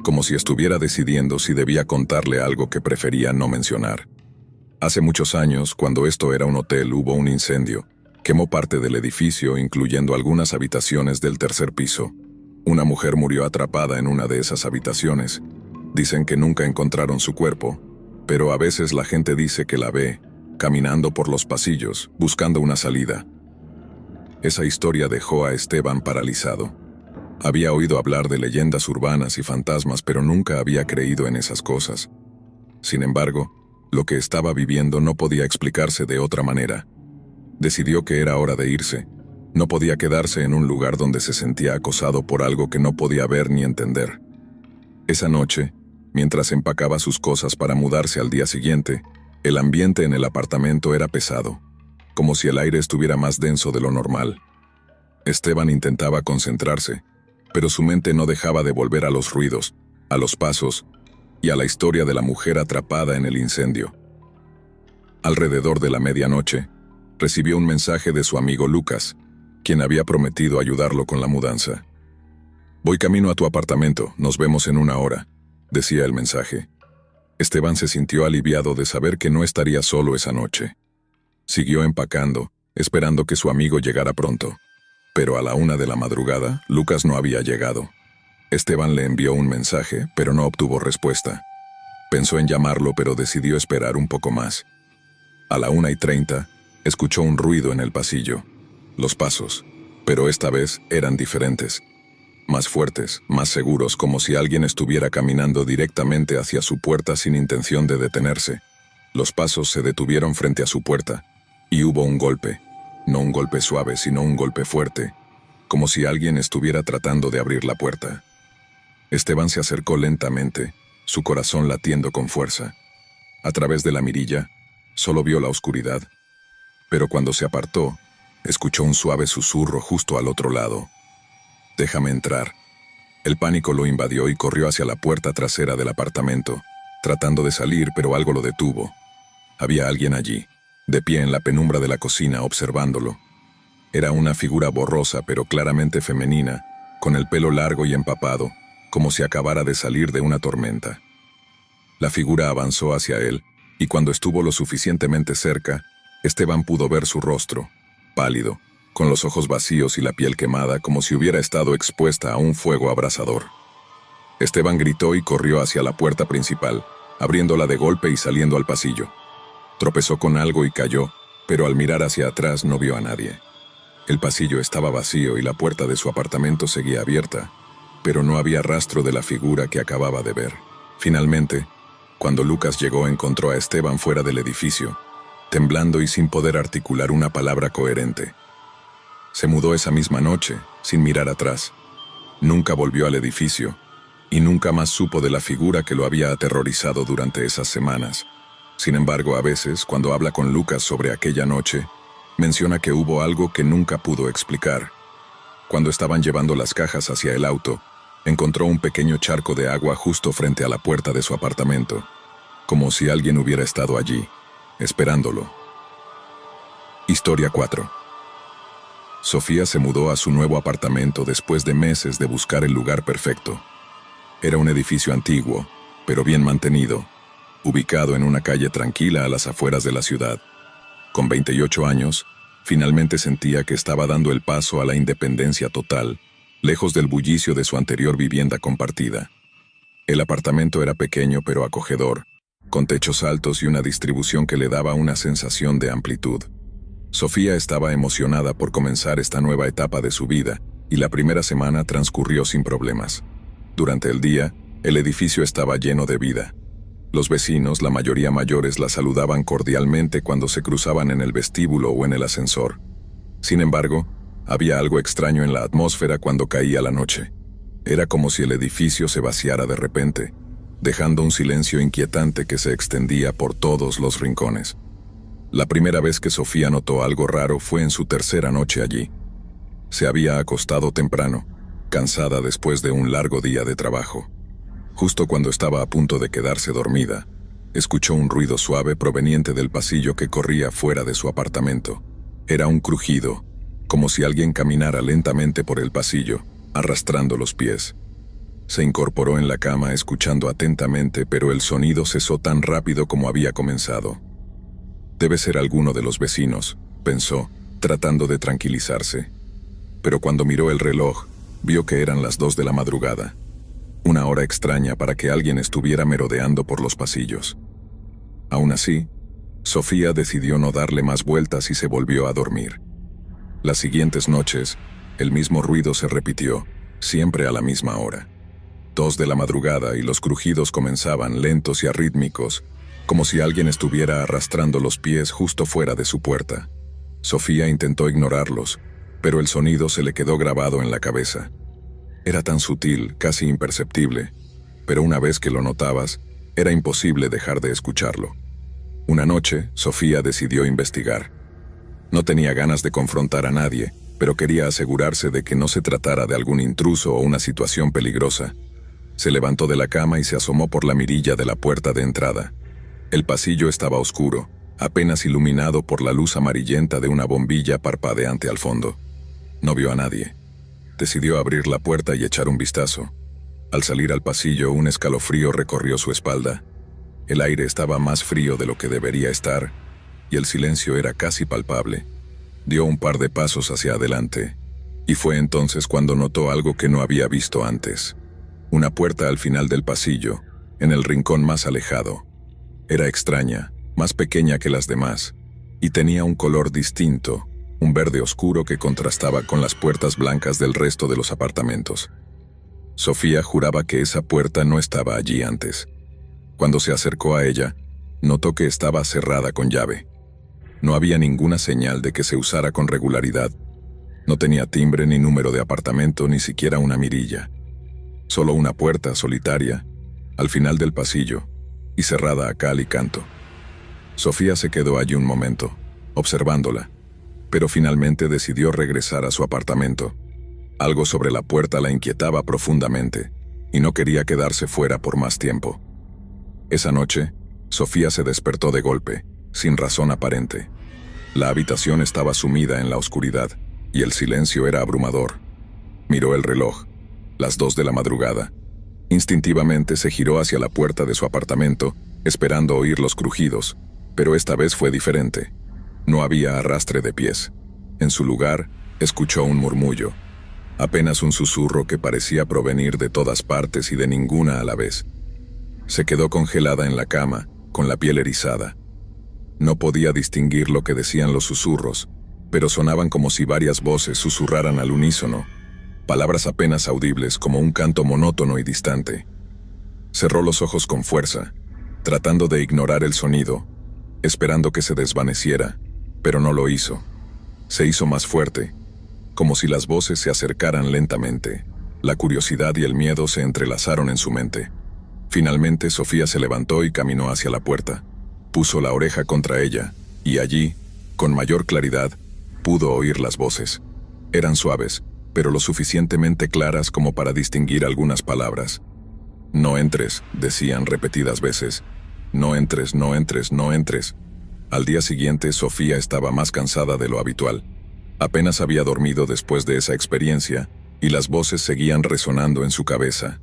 como si estuviera decidiendo si debía contarle algo que prefería no mencionar. Hace muchos años, cuando esto era un hotel, hubo un incendio. Quemó parte del edificio, incluyendo algunas habitaciones del tercer piso. Una mujer murió atrapada en una de esas habitaciones. Dicen que nunca encontraron su cuerpo, pero a veces la gente dice que la ve, caminando por los pasillos, buscando una salida. Esa historia dejó a Esteban paralizado. Había oído hablar de leyendas urbanas y fantasmas, pero nunca había creído en esas cosas. Sin embargo, lo que estaba viviendo no podía explicarse de otra manera. Decidió que era hora de irse. No podía quedarse en un lugar donde se sentía acosado por algo que no podía ver ni entender. Esa noche, mientras empacaba sus cosas para mudarse al día siguiente, el ambiente en el apartamento era pesado, como si el aire estuviera más denso de lo normal. Esteban intentaba concentrarse, pero su mente no dejaba de volver a los ruidos, a los pasos y a la historia de la mujer atrapada en el incendio. Alrededor de la medianoche, recibió un mensaje de su amigo Lucas, quien había prometido ayudarlo con la mudanza. «Voy camino a tu apartamento, nos vemos en 1 hora», decía el mensaje. Esteban se sintió aliviado de saber que no estaría solo esa noche. Siguió empacando, esperando que su amigo llegara pronto. Pero a la 1 de la madrugada, Lucas no había llegado. Esteban le envió un mensaje, pero no obtuvo respuesta. Pensó en llamarlo, pero decidió esperar un poco más. A la 1:30, escuchó un ruido en el pasillo. Los pasos, pero esta vez eran diferentes. Más fuertes, más seguros, como si alguien estuviera caminando directamente hacia su puerta sin intención de detenerse. Los pasos se detuvieron frente a su puerta, y hubo un golpe. No un golpe suave, sino un golpe fuerte, como si alguien estuviera tratando de abrir la puerta. Esteban se acercó lentamente, su corazón latiendo con fuerza. A través de la mirilla, solo vio la oscuridad. Pero cuando se apartó, escuchó un suave susurro justo al otro lado. «Déjame entrar». El pánico lo invadió y corrió hacia la puerta trasera del apartamento, tratando de salir, pero algo lo detuvo. Había alguien allí, de pie en la penumbra de la cocina, observándolo. Era una figura borrosa, pero claramente femenina, con el pelo largo y empapado, como si acabara de salir de una tormenta. La figura avanzó hacia él, y cuando estuvo lo suficientemente cerca, Esteban pudo ver su rostro, pálido, con los ojos vacíos y la piel quemada como si hubiera estado expuesta a un fuego abrasador. Esteban gritó y corrió hacia la puerta principal, abriéndola de golpe y saliendo al pasillo. Tropezó con algo y cayó, pero al mirar hacia atrás no vio a nadie. El pasillo estaba vacío y la puerta de su apartamento seguía abierta, pero no había rastro de la figura que acababa de ver. Finalmente, cuando Lucas llegó, encontró a Esteban fuera del edificio, temblando y sin poder articular una palabra coherente. Se mudó esa misma noche, sin mirar atrás. Nunca volvió al edificio, y nunca más supo de la figura que lo había aterrorizado durante esas semanas. Sin embargo, a veces, cuando habla con Lucas sobre aquella noche, menciona que hubo algo que nunca pudo explicar. Cuando estaban llevando las cajas hacia el auto, encontró un pequeño charco de agua justo frente a la puerta de su apartamento, como si alguien hubiera estado allí, esperándolo. Historia 4. Sofía se mudó a su nuevo apartamento después de meses de buscar el lugar perfecto. Era un edificio antiguo, pero bien mantenido, ubicado en una calle tranquila a las afueras de la ciudad. Con 28 años, finalmente sentía que estaba dando el paso a la independencia total, lejos del bullicio de su anterior vivienda compartida. El apartamento era pequeño pero acogedor, con techos altos y una distribución que le daba una sensación de amplitud. Sofía estaba emocionada por comenzar esta nueva etapa de su vida, y la primera semana transcurrió sin problemas. Durante el día, el edificio estaba lleno de vida. Los vecinos, la mayoría mayores, la saludaban cordialmente cuando se cruzaban en el vestíbulo o en el ascensor. Sin embargo, había algo extraño en la atmósfera cuando caía la noche. Era como si el edificio se vaciara de repente, dejando un silencio inquietante que se extendía por todos los rincones. La primera vez que Sofía notó algo raro fue en su tercera noche allí. Se había acostado temprano, cansada después de un largo día de trabajo. Justo cuando estaba a punto de quedarse dormida, escuchó un ruido suave proveniente del pasillo que corría fuera de su apartamento. Era un crujido, como si alguien caminara lentamente por el pasillo, arrastrando los pies. Se incorporó en la cama escuchando atentamente, pero el sonido cesó tan rápido como había comenzado. Debe ser alguno de los vecinos, pensó, tratando de tranquilizarse. Pero cuando miró el reloj, vio que eran las 2 de la madrugada. Una hora extraña para que alguien estuviera merodeando por los pasillos. Aún así, Sofía decidió no darle más vueltas y se volvió a dormir. Las siguientes noches, el mismo ruido se repitió, siempre a la misma hora. 2 de la madrugada y los crujidos comenzaban lentos y arrítmicos, como si alguien estuviera arrastrando los pies justo fuera de su puerta. Sofía intentó ignorarlos, pero el sonido se le quedó grabado en la cabeza. Era tan sutil, casi imperceptible, pero una vez que lo notabas, era imposible dejar de escucharlo. Una noche, Sofía decidió investigar. No tenía ganas de confrontar a nadie, pero quería asegurarse de que no se tratara de algún intruso o una situación peligrosa. Se levantó de la cama y se asomó por la mirilla de la puerta de entrada. El pasillo estaba oscuro, apenas iluminado por la luz amarillenta de una bombilla parpadeante al fondo. No vio a nadie. Decidió abrir la puerta y echar un vistazo. Al salir al pasillo, un escalofrío recorrió su espalda. El aire estaba más frío de lo que debería estar, y el silencio era casi palpable. Dio un par de pasos hacia adelante, y fue entonces cuando notó algo que no había visto antes. Una puerta al final del pasillo, en el rincón más alejado. Era extraña, más pequeña que las demás, y tenía un color distinto, un verde oscuro que contrastaba con las puertas blancas del resto de los apartamentos. Sofía juraba que esa puerta no estaba allí antes. Cuando se acercó a ella, notó que estaba cerrada con llave. No había ninguna señal de que se usara con regularidad. No tenía timbre ni número de apartamento, ni siquiera una mirilla. Solo una puerta solitaria, al final del pasillo, y cerrada a cal y canto. Sofía se quedó allí un momento, observándola, pero finalmente decidió regresar a su apartamento. Algo sobre la puerta la inquietaba profundamente, y no quería quedarse fuera por más tiempo. Esa noche, Sofía se despertó de golpe, sin razón aparente. La habitación estaba sumida en la oscuridad, y el silencio era abrumador. Miró el reloj, las 2 de la madrugada. Instintivamente se giró hacia la puerta de su apartamento, esperando oír los crujidos, pero esta vez fue diferente. No había arrastre de pies. En su lugar, escuchó un murmullo, apenas un susurro que parecía provenir de todas partes y de ninguna a la vez. Se quedó congelada en la cama, con la piel erizada. No podía distinguir lo que decían los susurros, pero sonaban como si varias voces susurraran al unísono, palabras apenas audibles como un canto monótono y distante. Cerró los ojos con fuerza, tratando de ignorar el sonido, esperando que se desvaneciera, pero no lo hizo. Se hizo más fuerte, como si las voces se acercaran lentamente. La curiosidad y el miedo se entrelazaron en su mente. Finalmente, Sofía se levantó y caminó hacia la puerta. Puso la oreja contra ella, y allí, con mayor claridad, pudo oír las voces. Eran suaves, pero lo suficientemente claras como para distinguir algunas palabras. «No entres», decían repetidas veces. «No entres, no entres, no entres». Al día siguiente, Sofía estaba más cansada de lo habitual. Apenas había dormido después de esa experiencia, y las voces seguían resonando en su cabeza.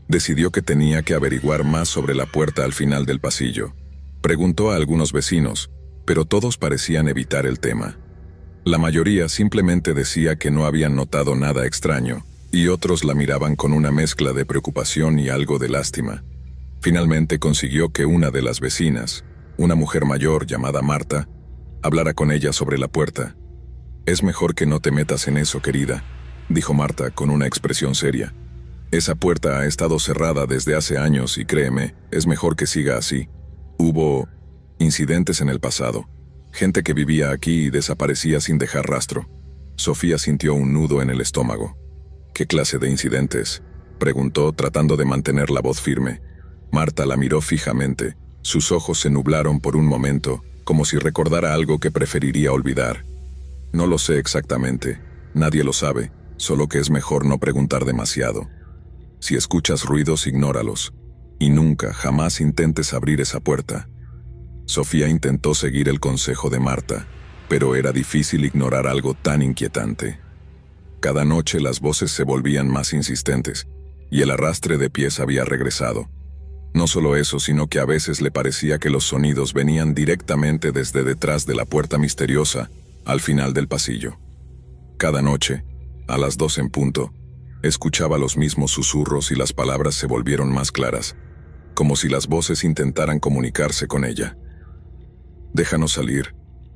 Decidió que tenía que averiguar más sobre la puerta al final del pasillo. Preguntó a algunos vecinos, pero todos parecían evitar el tema. La mayoría simplemente decía que no habían notado nada extraño, y otros la miraban con una mezcla de preocupación y algo de lástima. Finalmente consiguió que una de las vecinas, una mujer mayor llamada Marta, hablara con ella sobre la puerta. «Es mejor que no te metas en eso, querida», dijo Marta con una expresión seria. «Esa puerta ha estado cerrada desde hace años y créeme, es mejor que siga así. Hubo incidentes en el pasado, gente que vivía aquí y desaparecía sin dejar rastro». Sofía sintió un nudo en el estómago. «¿Qué clase de incidentes?», preguntó tratando de mantener la voz firme. Marta la miró fijamente. Sus ojos se nublaron por un momento, como si recordara algo que preferiría olvidar. «No lo sé exactamente, nadie lo sabe, solo que es mejor no preguntar demasiado. Si escuchas ruidos, ignóralos, y nunca, jamás intentes abrir esa puerta». Sofía intentó seguir el consejo de Marta, pero era difícil ignorar algo tan inquietante. Cada noche las voces se volvían más insistentes, y el arrastre de pies había regresado. No solo eso, sino que a veces le parecía que los sonidos venían directamente desde detrás de la puerta misteriosa, al final del pasillo. Cada noche, a las 2 en punto, escuchaba los mismos susurros y las palabras se volvieron más claras, como si las voces intentaran comunicarse con ella. «Déjanos salir»,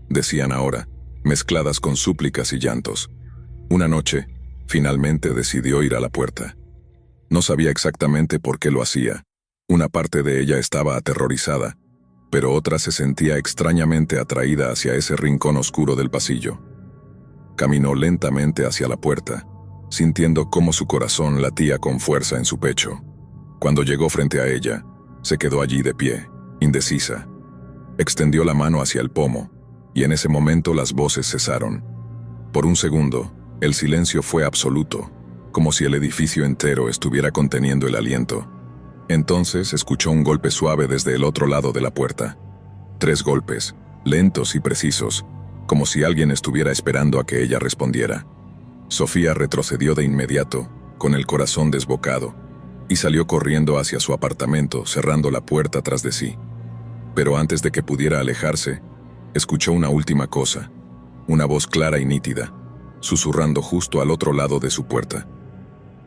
decían ahora, mezcladas con súplicas y llantos. Una noche, finalmente decidió ir a la puerta. No sabía exactamente por qué lo hacía. Una parte de ella estaba aterrorizada, pero otra se sentía extrañamente atraída hacia ese rincón oscuro del pasillo. Caminó lentamente hacia la puerta, sintiendo cómo su corazón latía con fuerza en su pecho. Cuando llegó frente a ella, se quedó allí de pie, indecisa. Extendió la mano hacia el pomo, y en ese momento las voces cesaron. Por un segundo, el silencio fue absoluto, como si el edificio entero estuviera conteniendo el aliento. Entonces escuchó un golpe suave desde el otro lado de la puerta. 3 golpes, lentos y precisos, como si alguien estuviera esperando a que ella respondiera. Sofía retrocedió de inmediato, con el corazón desbocado, y salió corriendo hacia su apartamento, cerrando la puerta tras de sí. Pero antes de que pudiera alejarse, escuchó una última cosa, una voz clara y nítida, susurrando justo al otro lado de su puerta.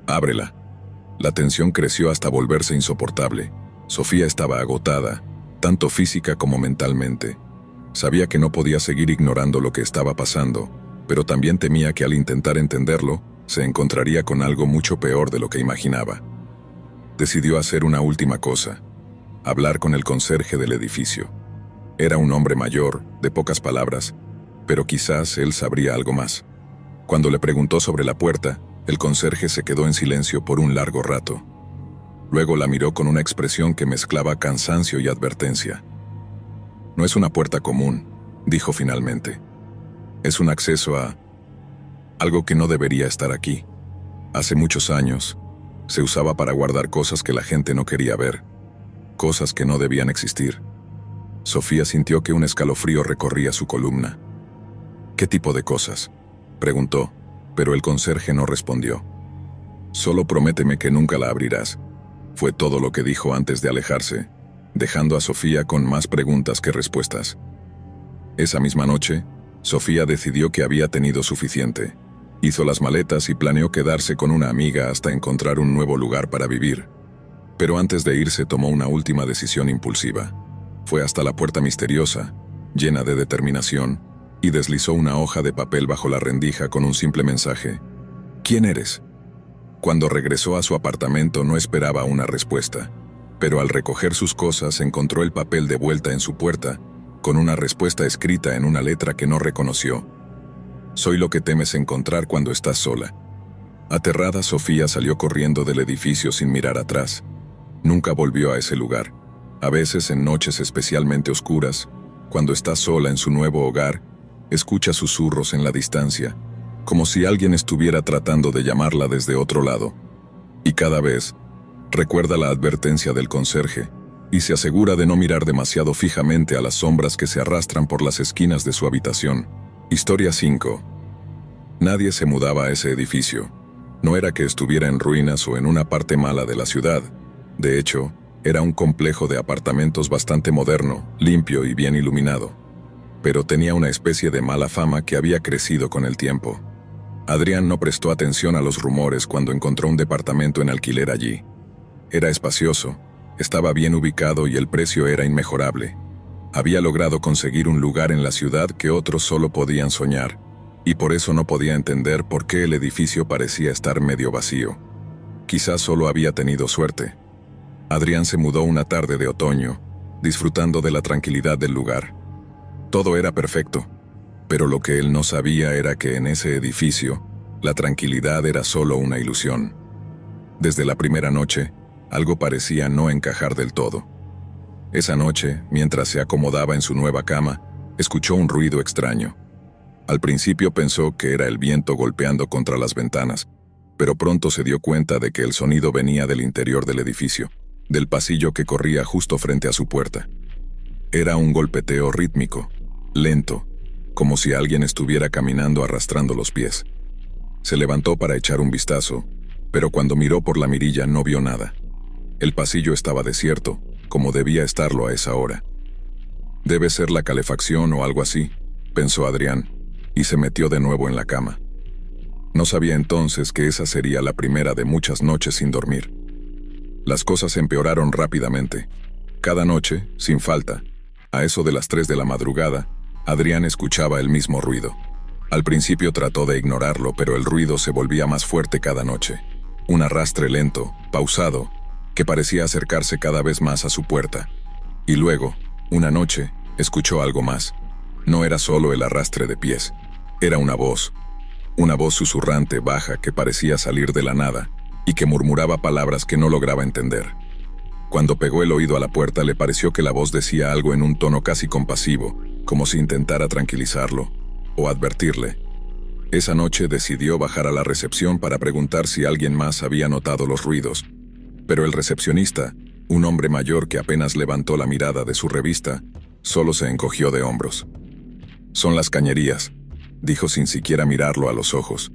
«Ábrela». La tensión creció hasta volverse insoportable. Sofía estaba agotada, tanto física como mentalmente. Sabía que no podía seguir ignorando lo que estaba pasando, pero también temía que al intentar entenderlo, se encontraría con algo mucho peor de lo que imaginaba. Decidió hacer una última cosa: hablar con el conserje del edificio. Era un hombre mayor, de pocas palabras, pero quizás él sabría algo más. Cuando le preguntó sobre la puerta, el conserje se quedó en silencio por un largo rato. Luego la miró con una expresión que mezclaba cansancio y advertencia. «No es una puerta común», dijo finalmente. «Es un acceso a algo que no debería estar aquí. Hace muchos años, se usaba para guardar cosas que la gente no quería ver, cosas que no debían existir». Sofía sintió que un escalofrío recorría su columna. «¿Qué tipo de cosas?», preguntó, pero el conserje no respondió. «Solo prométeme que nunca la abrirás», Fue todo lo que dijo antes de alejarse, dejando a Sofía con más preguntas que respuestas. Esa misma noche, Sofía decidió que había tenido suficiente. Hizo las maletas y planeó quedarse con una amiga hasta encontrar un nuevo lugar para vivir. Pero antes de irse tomó una última decisión impulsiva. Fue hasta la puerta misteriosa, llena de determinación, y deslizó una hoja de papel bajo la rendija con un simple mensaje: ¿Quién eres? Cuando regresó a su apartamento no esperaba una respuesta, pero al recoger sus cosas encontró el papel de vuelta en su puerta, con una respuesta escrita en una letra que no reconoció. Soy lo que temes encontrar cuando estás sola. Aterrada, Sofía salió corriendo del edificio sin mirar atrás. Nunca volvió a ese lugar. A veces, en noches especialmente oscuras, cuando está sola en su nuevo hogar, escucha susurros en la distancia, como si alguien estuviera tratando de llamarla desde otro lado. Y cada vez, recuerda la advertencia del conserje, y se asegura de no mirar demasiado fijamente a las sombras que se arrastran por las esquinas de su habitación. Historia 5. Nadie se mudaba a ese edificio. No era que estuviera en ruinas o en una parte mala de la ciudad. De hecho, era un complejo de apartamentos bastante moderno, limpio y bien iluminado. Pero tenía una especie de mala fama que había crecido con el tiempo. Adrián no prestó atención a los rumores cuando encontró un departamento en alquiler allí. Era espacioso, estaba bien ubicado y el precio era inmejorable. Había logrado conseguir un lugar en la ciudad que otros solo podían soñar, y por eso no podía entender por qué el edificio parecía estar medio vacío. Quizás solo había tenido suerte. Adrián se mudó una tarde de otoño, disfrutando de la tranquilidad del lugar. Todo era perfecto, pero lo que él no sabía era que en ese edificio, la tranquilidad era solo una ilusión. Desde la primera noche, algo parecía no encajar del todo. Esa noche, mientras se acomodaba en su nueva cama, escuchó un ruido extraño. Al principio pensó que era el viento golpeando contra las ventanas, pero pronto se dio cuenta de que el sonido venía del interior del edificio, del pasillo que corría justo frente a su puerta. Era un golpeteo rítmico, lento, como si alguien estuviera caminando arrastrando los pies. Se levantó para echar un vistazo, pero cuando miró por la mirilla no vio nada. El pasillo estaba desierto, como debía estarlo a esa hora. Debe ser la calefacción o algo así, pensó Adrián, y se metió de nuevo en la cama. No sabía entonces que esa sería la primera de muchas noches sin dormir. Las cosas empeoraron rápidamente. Cada noche, sin falta, a eso de las 3 de la madrugada, Adrián escuchaba el mismo ruido. Al principio trató de ignorarlo, pero el ruido se volvía más fuerte cada noche. Un arrastre lento, pausado, que parecía acercarse cada vez más a su puerta. Y luego, una noche, escuchó algo más. No era solo el arrastre de pies. Era una voz susurrante, baja, que parecía salir de la nada, y que murmuraba palabras que no lograba entender. Cuando pegó el oído a la puerta, le pareció que la voz decía algo en un tono casi compasivo, como si intentara tranquilizarlo, o advertirle. Esa noche decidió bajar a la recepción para preguntar si alguien más había notado los ruidos, pero el recepcionista, un hombre mayor que apenas levantó la mirada de su revista, solo se encogió de hombros. «Son las cañerías», dijo sin siquiera mirarlo a los ojos.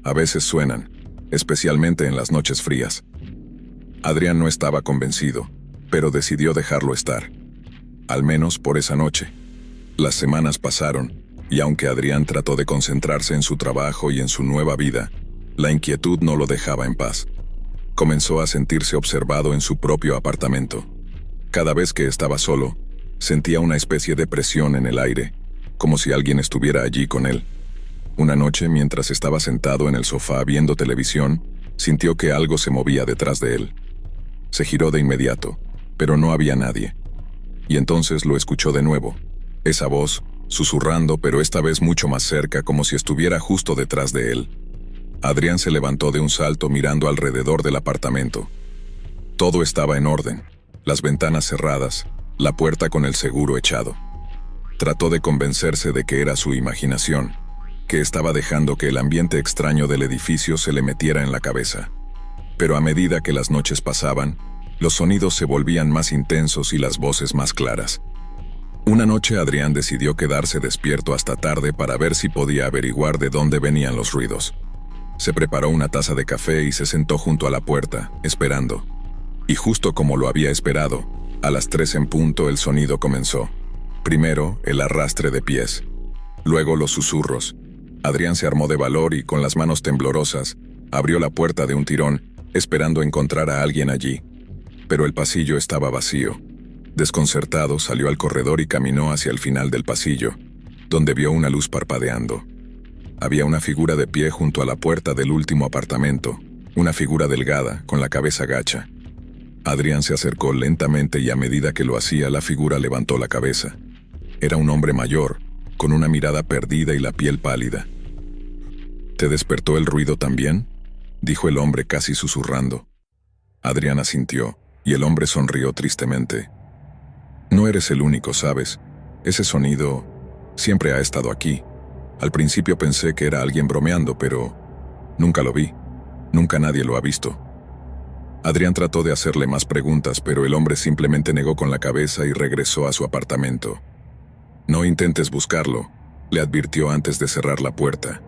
«A veces suenan, especialmente en las noches frías». Adrián no estaba convencido, pero decidió dejarlo estar. Al menos por esa noche. Las semanas pasaron, y aunque Adrián trató de concentrarse en su trabajo y en su nueva vida, la inquietud no lo dejaba en paz. Comenzó a sentirse observado en su propio apartamento. Cada vez que estaba solo, sentía una especie de presión en el aire, como si alguien estuviera allí con él. Una noche, mientras estaba sentado en el sofá viendo televisión, sintió que algo se movía detrás de él. Se giró de inmediato, pero no había nadie. Y entonces lo escuchó de nuevo. Esa voz, susurrando, pero esta vez mucho más cerca, como si estuviera justo detrás de él. Adrián se levantó de un salto mirando alrededor del apartamento. Todo estaba en orden, las ventanas cerradas, la puerta con el seguro echado. Trató de convencerse de que era su imaginación, que estaba dejando que el ambiente extraño del edificio se le metiera en la cabeza. Pero a medida que las noches pasaban, los sonidos se volvían más intensos y las voces más claras. Una noche Adrián decidió quedarse despierto hasta tarde para ver si podía averiguar de dónde venían los ruidos. Se preparó una taza de café y se sentó junto a la puerta, esperando. Y justo como lo había esperado, a las 3 en punto el sonido comenzó. Primero, el arrastre de pies. Luego los susurros. Adrián se armó de valor y, con las manos temblorosas, abrió la puerta de un tirón, esperando encontrar a alguien allí. Pero el pasillo estaba vacío. Desconcertado, salió al corredor y caminó hacia el final del pasillo, donde vio una luz parpadeando. Había una figura de pie junto a la puerta del último apartamento, una figura delgada, con la cabeza gacha. Adrián se acercó lentamente y a medida que lo hacía, la figura levantó la cabeza. Era un hombre mayor, con una mirada perdida y la piel pálida. ¿Te despertó el ruido también?, dijo el hombre casi susurrando. Adrián asintió, y el hombre sonrió tristemente. No eres el único, ¿sabes? Ese sonido siempre ha estado aquí. Al principio pensé que era alguien bromeando, pero nunca lo vi. Nunca nadie lo ha visto. Adrián trató de hacerle más preguntas, pero el hombre simplemente negó con la cabeza y regresó a su apartamento. No intentes buscarlo, le advirtió antes de cerrar la puerta.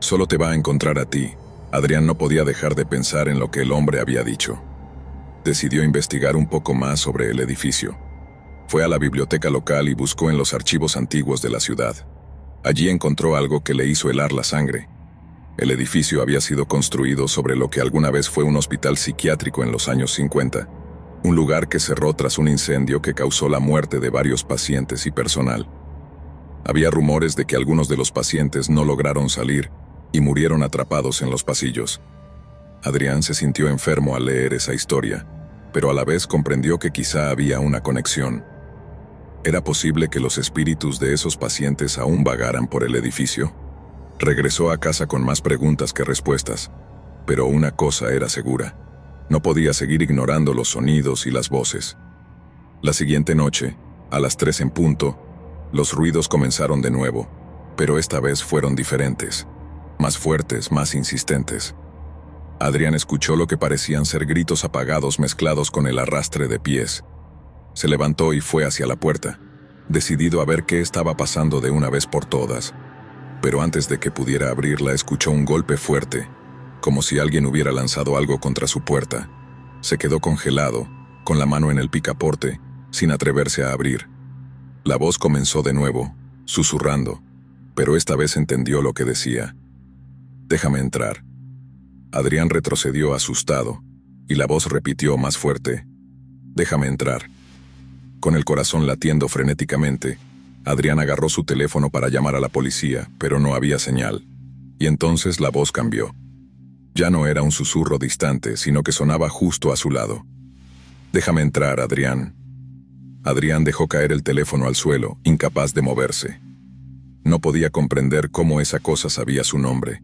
Solo te va a encontrar a ti. Adrián no podía dejar de pensar en lo que el hombre había dicho. Decidió investigar un poco más sobre el edificio. Fue a la biblioteca local y buscó en los archivos antiguos de la ciudad. Allí encontró algo que le hizo helar la sangre. El edificio había sido construido sobre lo que alguna vez fue un hospital psiquiátrico en los años 50, un lugar que cerró tras un incendio que causó la muerte de varios pacientes y personal. Había rumores de que algunos de los pacientes no lograron salir y murieron atrapados en los pasillos. Adrián se sintió enfermo al leer esa historia, pero a la vez comprendió que quizá había una conexión. ¿Era posible que los espíritus de esos pacientes aún vagaran por el edificio? Regresó a casa con más preguntas que respuestas, pero una cosa era segura: no podía seguir ignorando los sonidos y las voces. La siguiente noche, a las 3 en punto, los ruidos comenzaron de nuevo, pero esta vez fueron diferentes, más fuertes, más insistentes. Adrián escuchó lo que parecían ser gritos apagados mezclados con el arrastre de pies. Se levantó y fue hacia la puerta, decidido a ver qué estaba pasando de una vez por todas. Pero antes de que pudiera abrirla, escuchó un golpe fuerte, como si alguien hubiera lanzado algo contra su puerta. Se quedó congelado, con la mano en el picaporte, sin atreverse a abrir. La voz comenzó de nuevo, susurrando, pero esta vez entendió lo que decía. «Déjame entrar». Adrián retrocedió asustado, y la voz repitió más fuerte: «Déjame entrar». Con el corazón latiendo frenéticamente, Adrián agarró su teléfono para llamar a la policía, pero no había señal. Y entonces la voz cambió. Ya no era un susurro distante, sino que sonaba justo a su lado. «Déjame entrar, Adrián». Adrián dejó caer el teléfono al suelo, incapaz de moverse. No podía comprender cómo esa cosa sabía su nombre.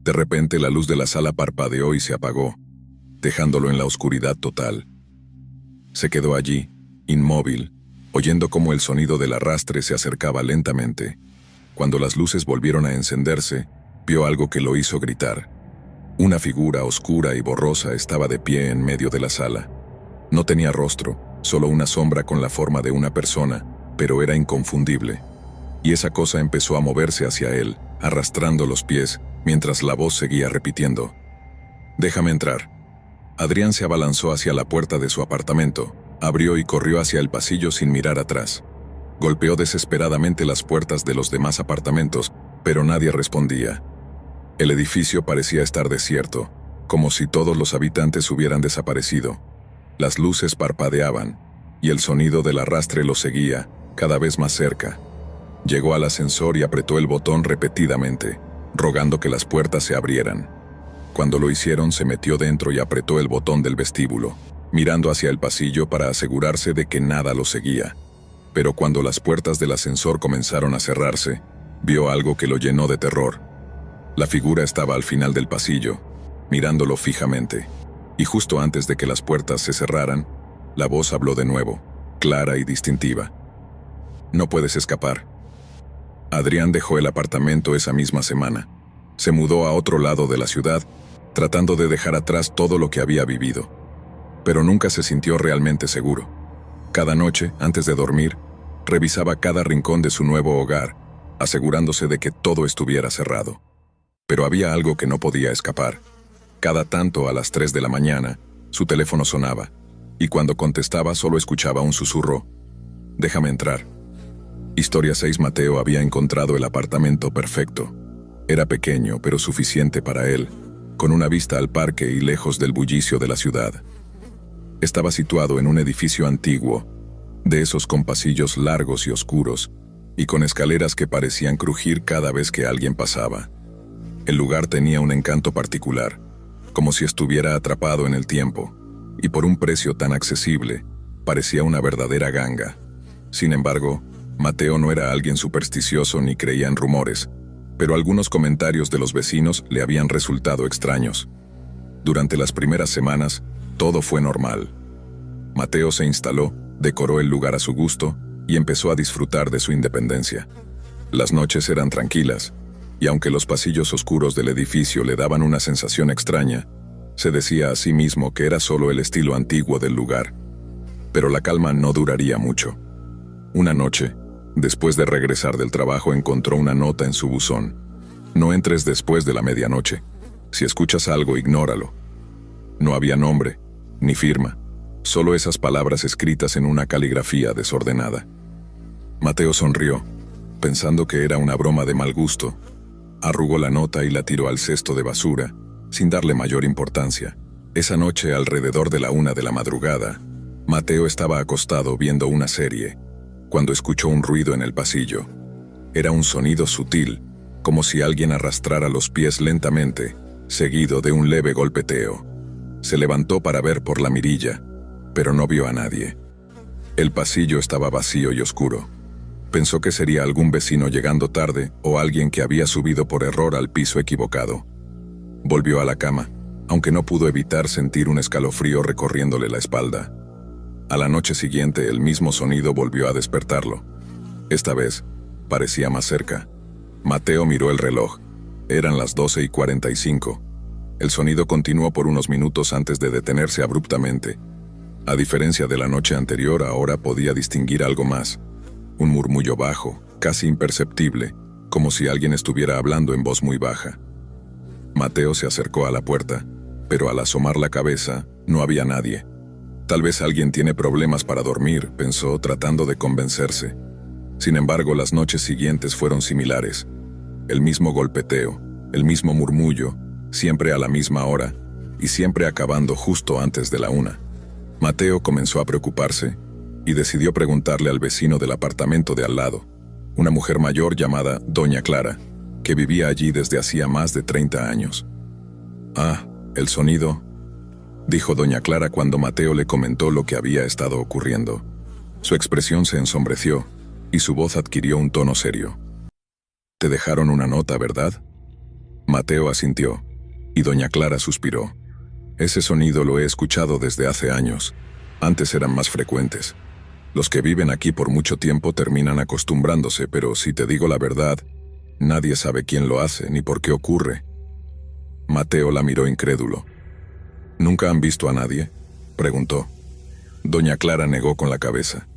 De repente la luz de la sala parpadeó y se apagó, dejándolo en la oscuridad total. Se quedó allí, inmóvil, oyendo cómo el sonido del arrastre se acercaba lentamente. Cuando las luces volvieron a encenderse, vio algo que lo hizo gritar. Una figura oscura y borrosa estaba de pie en medio de la sala. No tenía rostro, solo una sombra con la forma de una persona, pero era inconfundible. Y esa cosa empezó a moverse hacia él, arrastrando los pies, mientras la voz seguía repitiendo: «Déjame entrar». Adrián se abalanzó hacia la puerta de su apartamento, abrió y corrió hacia el pasillo sin mirar atrás. Golpeó desesperadamente las puertas de los demás apartamentos, pero nadie respondía. El edificio parecía estar desierto, como si todos los habitantes hubieran desaparecido. Las luces parpadeaban, y el sonido del arrastre lo seguía, cada vez más cerca. Llegó al ascensor y apretó el botón repetidamente, rogando que las puertas se abrieran. Cuando lo hicieron, se metió dentro y apretó el botón del vestíbulo, mirando hacia el pasillo para asegurarse de que nada lo seguía. Pero cuando las puertas del ascensor comenzaron a cerrarse, vio algo que lo llenó de terror. La figura estaba al final del pasillo, mirándolo fijamente, y justo antes de que las puertas se cerraran, la voz habló de nuevo, clara y distintiva: «No puedes escapar». Adrián dejó el apartamento esa misma semana. Se mudó a otro lado de la ciudad, tratando de dejar atrás todo lo que había vivido. Pero nunca se sintió realmente seguro. Cada noche, antes de dormir, revisaba cada rincón de su nuevo hogar, asegurándose de que todo estuviera cerrado. Pero había algo que no podía escapar. Cada tanto, a las 3 de la mañana, su teléfono sonaba, y cuando contestaba solo escuchaba un susurro: «Déjame entrar». Historia 6. Mateo había encontrado el apartamento perfecto. Era pequeño, pero suficiente para él, con una vista al parque y lejos del bullicio de la ciudad. Estaba situado en un edificio antiguo, de esos con pasillos largos y oscuros, y con escaleras que parecían crujir cada vez que alguien pasaba. El lugar tenía un encanto particular, como si estuviera atrapado en el tiempo, y por un precio tan accesible, parecía una verdadera ganga. Sin embargo, Mateo no era alguien supersticioso ni creía en rumores, pero algunos comentarios de los vecinos le habían resultado extraños. Durante las primeras semanas, todo fue normal. Mateo se instaló, decoró el lugar a su gusto y empezó a disfrutar de su independencia. Las noches eran tranquilas, y aunque los pasillos oscuros del edificio le daban una sensación extraña, se decía a sí mismo que era solo el estilo antiguo del lugar. Pero la calma no duraría mucho. Una noche, después de regresar del trabajo, encontró una nota en su buzón: «No entres después de la medianoche. Si escuchas algo, ignóralo». No había nombre, ni firma, solo esas palabras escritas en una caligrafía desordenada. Mateo sonrió, pensando que era una broma de mal gusto. Arrugó la nota y la tiró al cesto de basura, sin darle mayor importancia. Esa noche, alrededor de la 1 de la madrugada, Mateo estaba acostado viendo una serie, cuando escuchó un ruido en el pasillo. Era un sonido sutil, como si alguien arrastrara los pies lentamente, seguido de un leve golpeteo. Se levantó para ver por la mirilla, pero no vio a nadie. El pasillo estaba vacío y oscuro. Pensó que sería algún vecino llegando tarde o alguien que había subido por error al piso equivocado. Volvió a la cama, aunque no pudo evitar sentir un escalofrío recorriéndole la espalda. A la noche siguiente, el mismo sonido volvió a despertarlo. Esta vez, parecía más cerca. Mateo miró el reloj. Eran las 12:45. El sonido continuó por unos minutos antes de detenerse abruptamente. A diferencia de la noche anterior, ahora podía distinguir algo más. Un murmullo bajo, casi imperceptible, como si alguien estuviera hablando en voz muy baja. Mateo se acercó a la puerta, pero al asomar la cabeza, no había nadie. Tal vez alguien tiene problemas para dormir, pensó, tratando de convencerse. Sin embargo, las noches siguientes fueron similares. El mismo golpeteo, el mismo murmullo, siempre a la misma hora, y siempre acabando justo antes de la 1. Mateo comenzó a preocuparse, y decidió preguntarle al vecino del apartamento de al lado, una mujer mayor llamada Doña Clara, que vivía allí desde hacía más de 30 años. «Ah, el sonido», dijo Doña Clara cuando Mateo le comentó lo que había estado ocurriendo. Su expresión se ensombreció, y su voz adquirió un tono serio. «Te dejaron una nota, ¿verdad?». Mateo asintió, y Doña Clara suspiró. «Ese sonido lo he escuchado desde hace años. Antes eran más frecuentes. Los que viven aquí por mucho tiempo terminan acostumbrándose, pero si te digo la verdad, nadie sabe quién lo hace ni por qué ocurre». Mateo la miró incrédulo. «¿Nunca han visto a nadie?», preguntó. Doña Clara negó con la cabeza.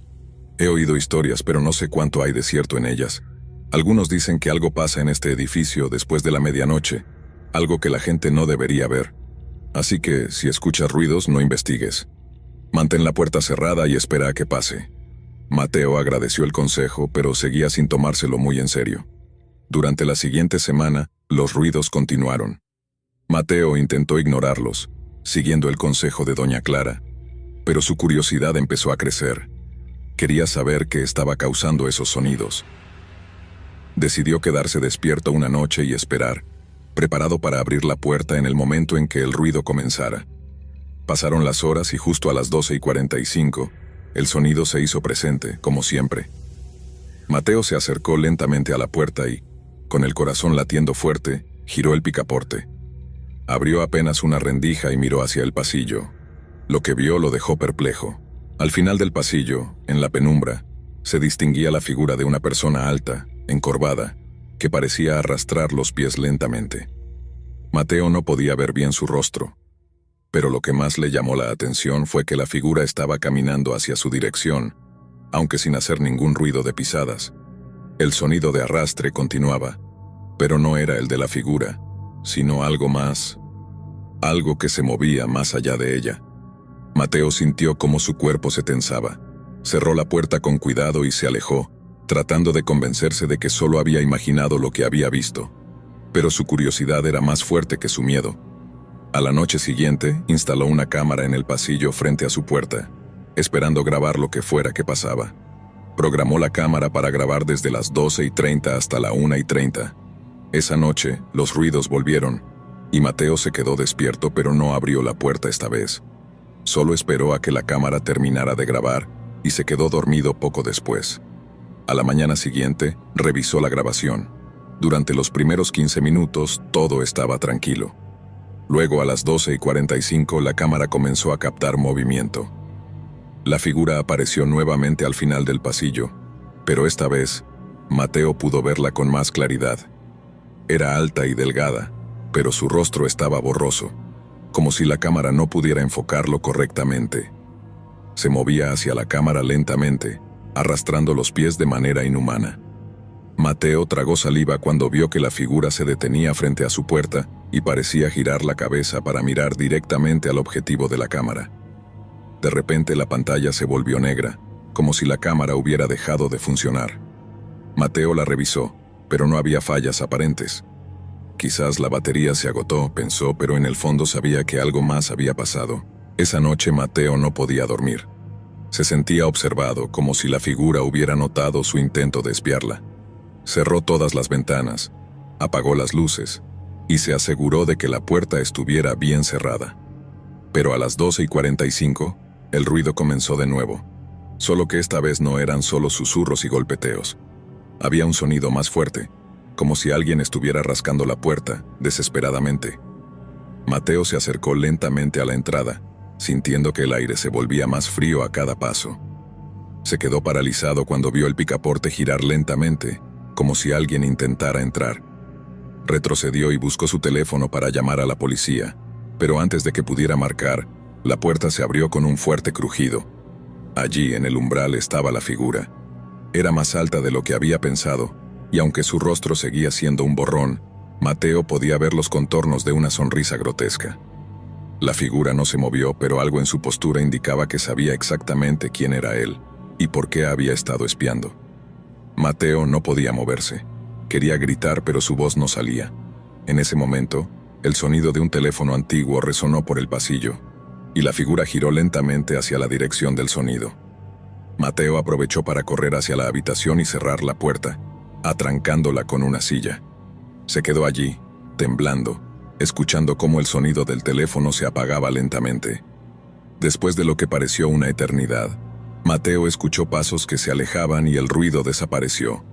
«He oído historias, pero no sé cuánto hay de cierto en ellas. Algunos dicen que algo pasa en este edificio después de la medianoche, algo que la gente no debería ver. Así que, si escuchas ruidos, no investigues. Mantén la puerta cerrada y espera a que pase». Mateo agradeció el consejo, pero seguía sin tomárselo muy en serio. Durante la siguiente semana, los ruidos continuaron. Mateo intentó ignorarlos, siguiendo el consejo de Doña Clara, pero su curiosidad empezó a crecer. Quería saber qué estaba causando esos sonidos. Decidió quedarse despierto una noche y esperar, preparado para abrir la puerta en el momento en que el ruido comenzara. Pasaron las horas y justo a las 12:45, el sonido se hizo presente, como siempre. Mateo se acercó lentamente a la puerta y, con el corazón latiendo fuerte, giró el picaporte. Abrió apenas una rendija y miró hacia el pasillo. Lo que vio lo dejó perplejo. Al final del pasillo, en la penumbra, se distinguía la figura de una persona alta, encorvada, que parecía arrastrar los pies lentamente. Mateo no podía ver bien su rostro, pero lo que más le llamó la atención fue que la figura estaba caminando hacia su dirección, aunque sin hacer ningún ruido de pisadas. El sonido de arrastre continuaba, pero no era el de la figura, sino algo más, algo que se movía más allá de ella. Mateo sintió cómo su cuerpo se tensaba. Cerró la puerta con cuidado y se alejó, tratando de convencerse de que solo había imaginado lo que había visto. Pero su curiosidad era más fuerte que su miedo. A la noche siguiente, instaló una cámara en el pasillo frente a su puerta, esperando grabar lo que fuera que pasaba. Programó la cámara para grabar desde las 12:30 hasta la 1:30. Esa noche, los ruidos volvieron, y Mateo se quedó despierto pero no abrió la puerta esta vez. Solo esperó a que la cámara terminara de grabar y se quedó dormido poco después. A la mañana siguiente, revisó la grabación. Durante los primeros 15 minutos, todo estaba tranquilo. Luego, a las 12:45, la cámara comenzó a captar movimiento. La figura apareció nuevamente al final del pasillo, pero esta vez, Mateo pudo verla con más claridad. Era alta y delgada, pero su rostro estaba borroso, como si la cámara no pudiera enfocarlo correctamente. Se movía hacia la cámara lentamente, arrastrando los pies de manera inhumana. Mateo tragó saliva cuando vio que la figura se detenía frente a su puerta y parecía girar la cabeza para mirar directamente al objetivo de la cámara. De repente la pantalla se volvió negra, como si la cámara hubiera dejado de funcionar. Mateo la revisó, pero no había fallas aparentes. Quizás la batería se agotó, pensó, pero en el fondo sabía que algo más había pasado. Esa noche Mateo no podía dormir. Se sentía observado, como si la figura hubiera notado su intento de espiarla. Cerró todas las ventanas, apagó las luces y se aseguró de que la puerta estuviera bien cerrada. Pero a las 12:45, el ruido comenzó de nuevo, solo que esta vez no eran solo susurros y golpeteos. Había un sonido más fuerte, como si alguien estuviera rascando la puerta, desesperadamente. Mateo se acercó lentamente a la entrada, sintiendo que el aire se volvía más frío a cada paso. Se quedó paralizado cuando vio el picaporte girar lentamente, como si alguien intentara entrar. Retrocedió y buscó su teléfono para llamar a la policía, pero antes de que pudiera marcar, la puerta se abrió con un fuerte crujido. Allí, en el umbral, estaba la figura. Era más alta de lo que había pensado, y aunque su rostro seguía siendo un borrón, Mateo podía ver los contornos de una sonrisa grotesca. La figura no se movió, pero algo en su postura indicaba que sabía exactamente quién era él y por qué había estado espiando. Mateo no podía moverse. Quería gritar, pero su voz no salía. En ese momento, el sonido de un teléfono antiguo resonó por el pasillo, y la figura giró lentamente hacia la dirección del sonido. Mateo aprovechó para correr hacia la habitación y cerrar la puerta, atrancándola con una silla. Se quedó allí, temblando, escuchando cómo el sonido del teléfono se apagaba lentamente. Después de lo que pareció una eternidad, Mateo escuchó pasos que se alejaban y el ruido desapareció.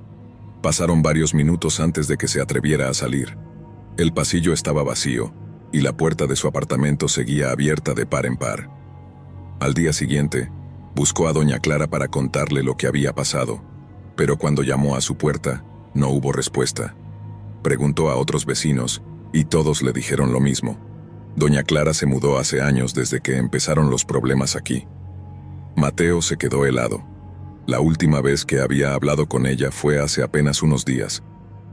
Pasaron varios minutos antes de que se atreviera a salir. El pasillo estaba vacío, y la puerta de su apartamento seguía abierta de par en par. Al día siguiente, buscó a doña Clara para contarle lo que había pasado, pero cuando llamó a su puerta, no hubo respuesta. Preguntó a otros vecinos, y todos le dijeron lo mismo. Doña Clara se mudó hace años desde que empezaron los problemas aquí. Mateo se quedó helado. La última vez que había hablado con ella fue hace apenas unos días,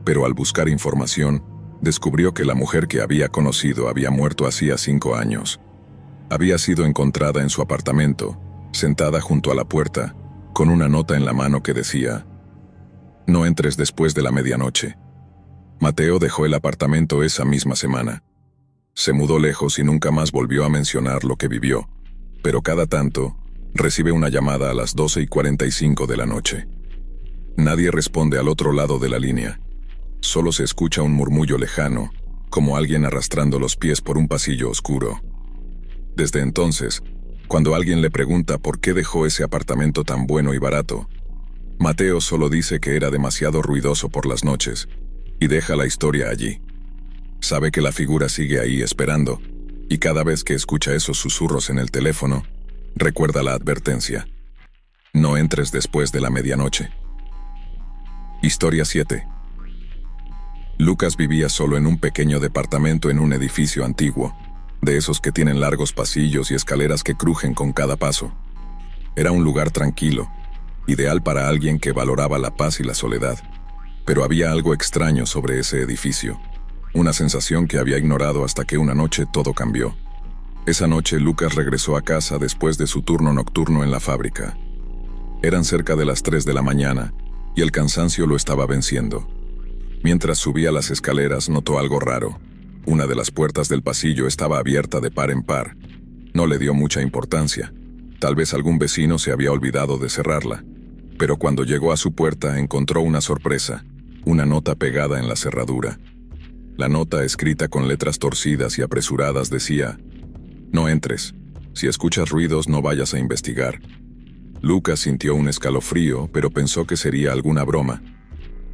pero al buscar información, descubrió que la mujer que había conocido había muerto hacía 5 años. Había sido encontrada en su apartamento, sentada junto a la puerta, con una nota en la mano que decía: "No entres después de la medianoche". Mateo dejó el apartamento esa misma semana. Se mudó lejos y nunca más volvió a mencionar lo que vivió, pero cada tanto recibe una llamada a las 12:45 de la noche. Nadie responde al otro lado de la línea. Solo se escucha un murmullo lejano, como alguien arrastrando los pies por un pasillo oscuro. Desde entonces, cuando alguien le pregunta por qué dejó ese apartamento tan bueno y barato, Mateo solo dice que era demasiado ruidoso por las noches, y deja la historia allí. Sabe que la figura sigue ahí esperando, y cada vez que escucha esos susurros en el teléfono, recuerda la advertencia: no entres después de la medianoche. Historia 7. Lucas vivía solo en un pequeño departamento en un edificio antiguo, de esos que tienen largos pasillos y escaleras que crujen con cada paso. Era un lugar tranquilo, ideal para alguien que valoraba la paz y la soledad. Pero había algo extraño sobre ese edificio, una sensación que había ignorado hasta que una noche todo cambió. Esa noche Lucas regresó a casa después de su turno nocturno en la fábrica. Eran cerca de las 3 de la mañana y el cansancio lo estaba venciendo. Mientras subía las escaleras notó algo raro. Una de las puertas del pasillo estaba abierta de par en par. No le dio mucha importancia. Tal vez algún vecino se había olvidado de cerrarla. Pero cuando llegó a su puerta encontró una sorpresa, una nota pegada en la cerradura. La nota, escrita con letras torcidas y apresuradas, decía: «No entres. Si escuchas ruidos, no vayas a investigar». Lucas sintió un escalofrío, pero pensó que sería alguna broma.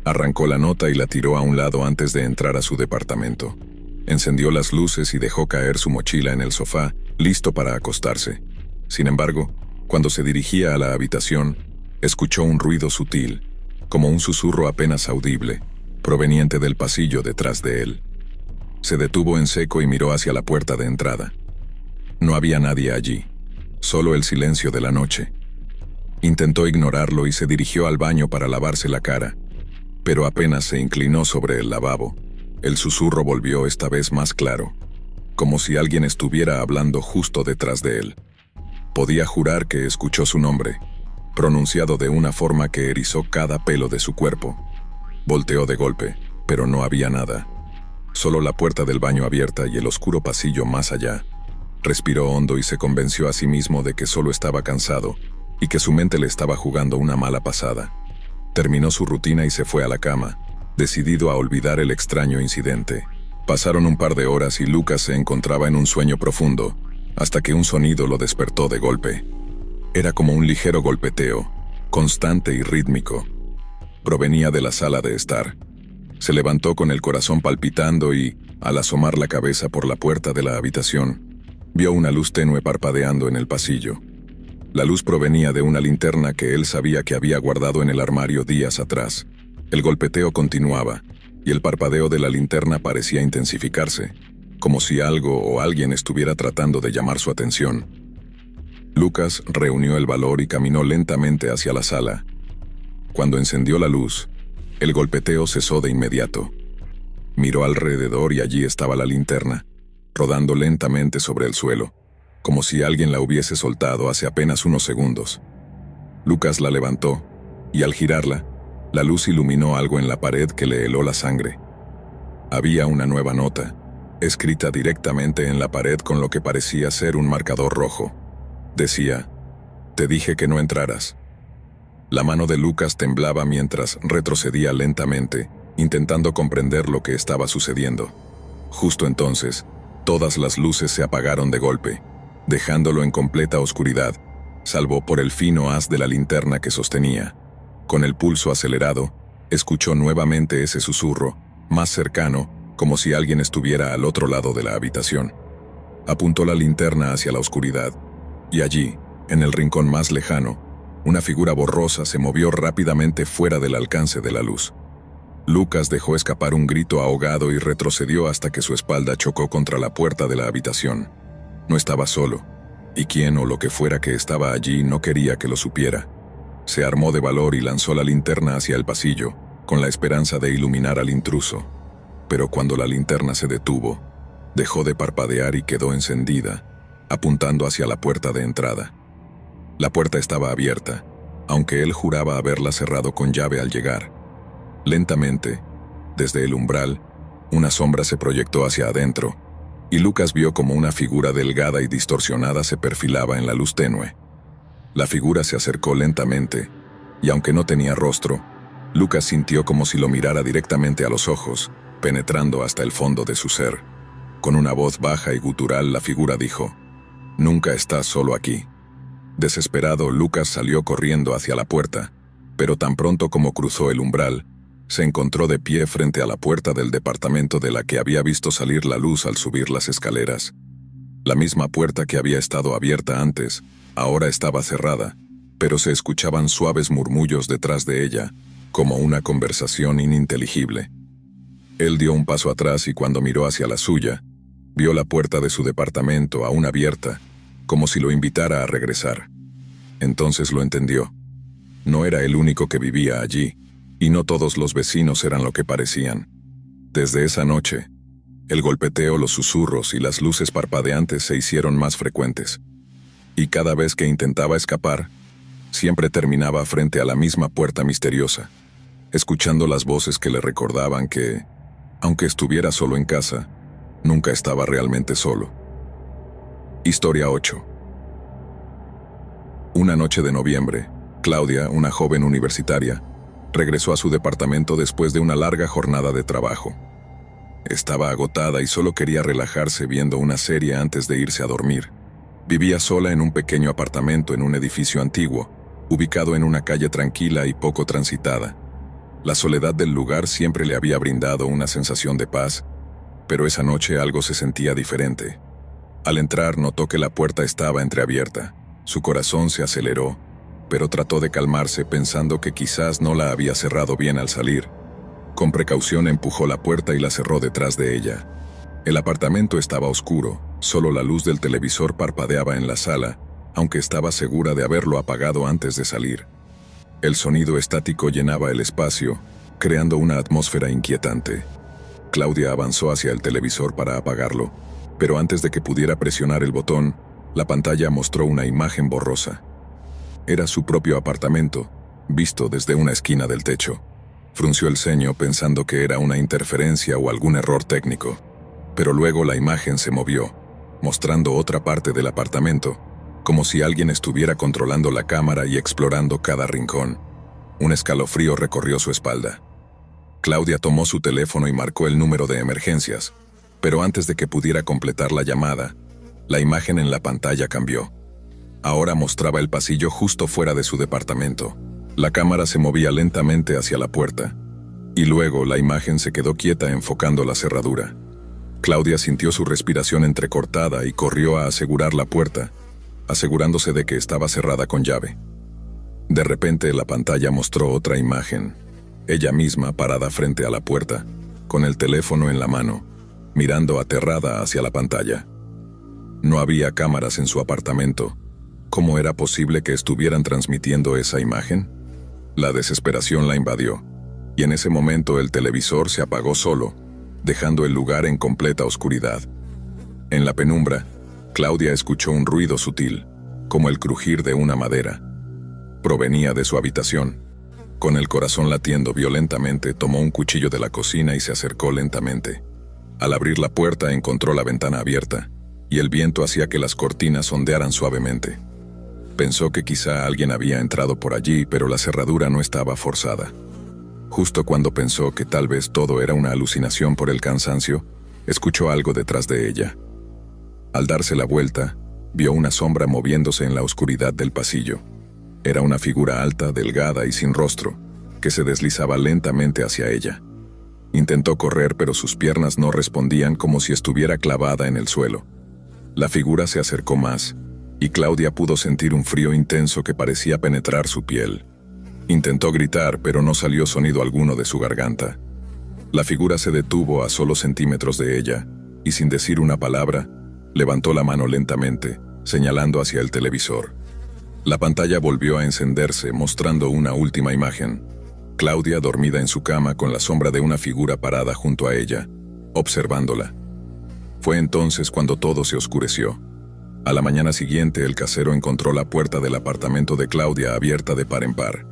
Arrancó la nota y la tiró a un lado antes de entrar a su departamento. Encendió las luces y dejó caer su mochila en el sofá, listo para acostarse. Sin embargo, cuando se dirigía a la habitación, escuchó un ruido sutil, como un susurro apenas audible, proveniente del pasillo detrás de él. Se detuvo en seco y miró hacia la puerta de entrada. No había nadie allí, solo el silencio de la noche. Intentó ignorarlo y se dirigió al baño para lavarse la cara, pero apenas se inclinó sobre el lavabo, el susurro volvió esta vez más claro, como si alguien estuviera hablando justo detrás de él. Podía jurar que escuchó su nombre, pronunciado de una forma que erizó cada pelo de su cuerpo. Volteó de golpe, pero no había nada. Solo la puerta del baño abierta y el oscuro pasillo más allá. Respiró hondo y se convenció a sí mismo de que solo estaba cansado y que su mente le estaba jugando una mala pasada. Terminó su rutina y se fue a la cama, decidido a olvidar el extraño incidente. Pasaron un par de horas y Lucas se encontraba en un sueño profundo, hasta que un sonido lo despertó de golpe. Era como un ligero golpeteo, constante y rítmico. Provenía de la sala de estar. Se levantó con el corazón palpitando y, al asomar la cabeza por la puerta de la habitación, vio una luz tenue parpadeando en el pasillo. La luz provenía de una linterna que él sabía que había guardado en el armario días atrás. El golpeteo continuaba, y el parpadeo de la linterna parecía intensificarse, como si algo o alguien estuviera tratando de llamar su atención. Lucas reunió el valor y caminó lentamente hacia la sala. Cuando encendió la luz, el golpeteo cesó de inmediato. Miró alrededor y allí estaba la linterna, rodando lentamente sobre el suelo, como si alguien la hubiese soltado hace apenas unos segundos. Lucas la levantó, y al girarla, la luz iluminó algo en la pared que le heló la sangre. Había una nueva nota, escrita directamente en la pared con lo que parecía ser un marcador rojo. Decía: «Te dije que no entraras». La mano de Lucas temblaba mientras retrocedía lentamente, intentando comprender lo que estaba sucediendo. Justo entonces, todas las luces se apagaron de golpe, dejándolo en completa oscuridad, salvo por el fino haz de la linterna que sostenía. Con el pulso acelerado, escuchó nuevamente ese susurro, más cercano, como si alguien estuviera al otro lado de la habitación. Apuntó la linterna hacia la oscuridad, y allí, en el rincón más lejano, una figura borrosa se movió rápidamente fuera del alcance de la luz. Lucas dejó escapar un grito ahogado y retrocedió hasta que su espalda chocó contra la puerta de la habitación. No estaba solo, y quien o lo que fuera que estaba allí no quería que lo supiera. Se armó de valor y lanzó la linterna hacia el pasillo, con la esperanza de iluminar al intruso. Pero cuando la linterna se detuvo, dejó de parpadear y quedó encendida, apuntando hacia la puerta de entrada. La puerta estaba abierta, aunque él juraba haberla cerrado con llave al llegar. Lentamente, desde el umbral, una sombra se proyectó hacia adentro, y Lucas vio como una figura delgada y distorsionada se perfilaba en la luz tenue. La figura se acercó lentamente, y aunque no tenía rostro, Lucas sintió como si lo mirara directamente a los ojos, penetrando hasta el fondo de su ser. Con una voz baja y gutural, la figura dijo: «Nunca estás solo aquí». Desesperado, Lucas salió corriendo hacia la puerta, pero tan pronto como cruzó el umbral, se encontró de pie frente a la puerta del departamento de la que había visto salir la luz al subir las escaleras. La misma puerta que había estado abierta antes, ahora estaba cerrada, pero se escuchaban suaves murmullos detrás de ella, como una conversación ininteligible. Él dio un paso atrás y cuando miró hacia la suya, vio la puerta de su departamento aún abierta, como si lo invitara a regresar. Entonces lo entendió. No era el único que vivía allí, y no todos los vecinos eran lo que parecían. Desde esa noche, El golpeteo, los susurros y las luces parpadeantes se hicieron más frecuentes. Y cada vez que intentaba escapar, siempre terminaba frente a la misma puerta misteriosa, escuchando las voces que le recordaban que, aunque estuviera solo en casa, nunca estaba realmente solo. Historia 8. Una noche de noviembre, Claudia, una joven universitaria, regresó a su departamento después de una larga jornada de trabajo. Estaba agotada y solo quería relajarse viendo una serie antes de irse a dormir. Vivía sola en un pequeño apartamento en un edificio antiguo, ubicado en una calle tranquila y poco transitada. La soledad del lugar siempre le había brindado una sensación de paz, pero esa noche algo se sentía diferente. Al entrar notó que la puerta estaba entreabierta. Su corazón se aceleró, pero trató de calmarse pensando que quizás no la había cerrado bien al salir. Con precaución empujó la puerta y la cerró detrás de ella. El apartamento estaba oscuro, solo la luz del televisor parpadeaba en la sala, aunque estaba segura de haberlo apagado antes de salir. El sonido estático llenaba el espacio, creando una atmósfera inquietante. Claudia avanzó hacia el televisor para apagarlo, pero antes de que pudiera presionar el botón, la pantalla mostró una imagen borrosa. Era su propio apartamento, visto desde una esquina del techo. Frunció el ceño pensando que era una interferencia o algún error técnico. Pero luego la imagen se movió, mostrando otra parte del apartamento, como si alguien estuviera controlando la cámara y explorando cada rincón. Un escalofrío recorrió su espalda. Claudia tomó su teléfono y marcó el número de emergencias, pero antes de que pudiera completar la llamada, la imagen en la pantalla cambió. Ahora mostraba el pasillo justo fuera de su departamento. La cámara se movía lentamente hacia la puerta, y luego la imagen se quedó quieta enfocando la cerradura. Claudia sintió su respiración entrecortada y corrió a asegurar la puerta, asegurándose de que estaba cerrada con llave. De repente la pantalla mostró otra imagen, ella misma parada frente a la puerta, con el teléfono en la mano, mirando aterrada hacia la pantalla. No había cámaras en su apartamento. ¿Cómo era posible que estuvieran transmitiendo esa imagen? La desesperación la invadió, y en ese momento el televisor se apagó solo, dejando el lugar en completa oscuridad. En la penumbra, Claudia escuchó un ruido sutil, como el crujir de una madera. Provenía de su habitación. Con el corazón latiendo violentamente, tomó un cuchillo de la cocina y se acercó lentamente. Al abrir la puerta encontró la ventana abierta, y el viento hacía que las cortinas ondearan suavemente. Pensó que quizá alguien había entrado por allí, pero la cerradura no estaba forzada. Justo cuando pensó que tal vez todo era una alucinación por el cansancio, escuchó algo detrás de ella. Al darse la vuelta, vio una sombra moviéndose en la oscuridad del pasillo. Era una figura alta, delgada y sin rostro, que se deslizaba lentamente hacia ella. Intentó correr, pero sus piernas no respondían, como si estuviera clavada en el suelo. La figura se acercó más, y Claudia pudo sentir un frío intenso que parecía penetrar su piel. Intentó gritar, pero no salió sonido alguno de su garganta. La figura se detuvo a solo centímetros de ella, y sin decir una palabra, levantó la mano lentamente, señalando hacia el televisor. La pantalla volvió a encenderse, mostrando una última imagen. Claudia dormida en su cama con la sombra de una figura parada junto a ella, observándola. Fue entonces cuando todo se oscureció. A la mañana siguiente, el casero encontró la puerta del apartamento de Claudia abierta de par en par.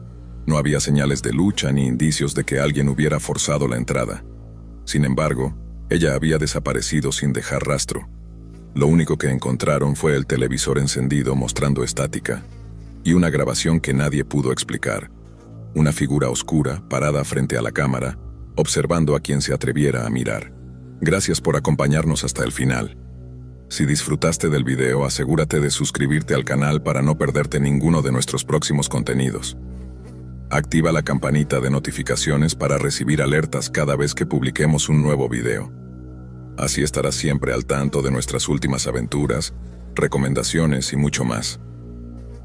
No había señales de lucha ni indicios de que alguien hubiera forzado la entrada. Sin embargo, ella había desaparecido sin dejar rastro. Lo único que encontraron fue el televisor encendido mostrando estática, y una grabación que nadie pudo explicar. Una figura oscura, parada frente a la cámara, observando a quien se atreviera a mirar. Gracias por acompañarnos hasta el final. Si disfrutaste del video, asegúrate de suscribirte al canal para no perderte ninguno de nuestros próximos contenidos. Activa la campanita de notificaciones para recibir alertas cada vez que publiquemos un nuevo video. Así estarás siempre al tanto de nuestras últimas aventuras, recomendaciones y mucho más.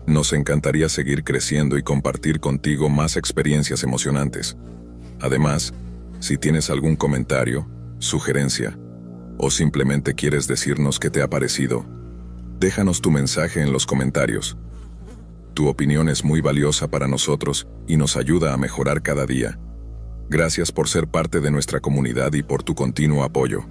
Nos encantaría seguir creciendo y compartir contigo más experiencias emocionantes. Además, si tienes algún comentario, sugerencia, o simplemente quieres decirnos qué te ha parecido, déjanos tu mensaje en los comentarios. Tu opinión es muy valiosa para nosotros y nos ayuda a mejorar cada día. Gracias por ser parte de nuestra comunidad y por tu continuo apoyo.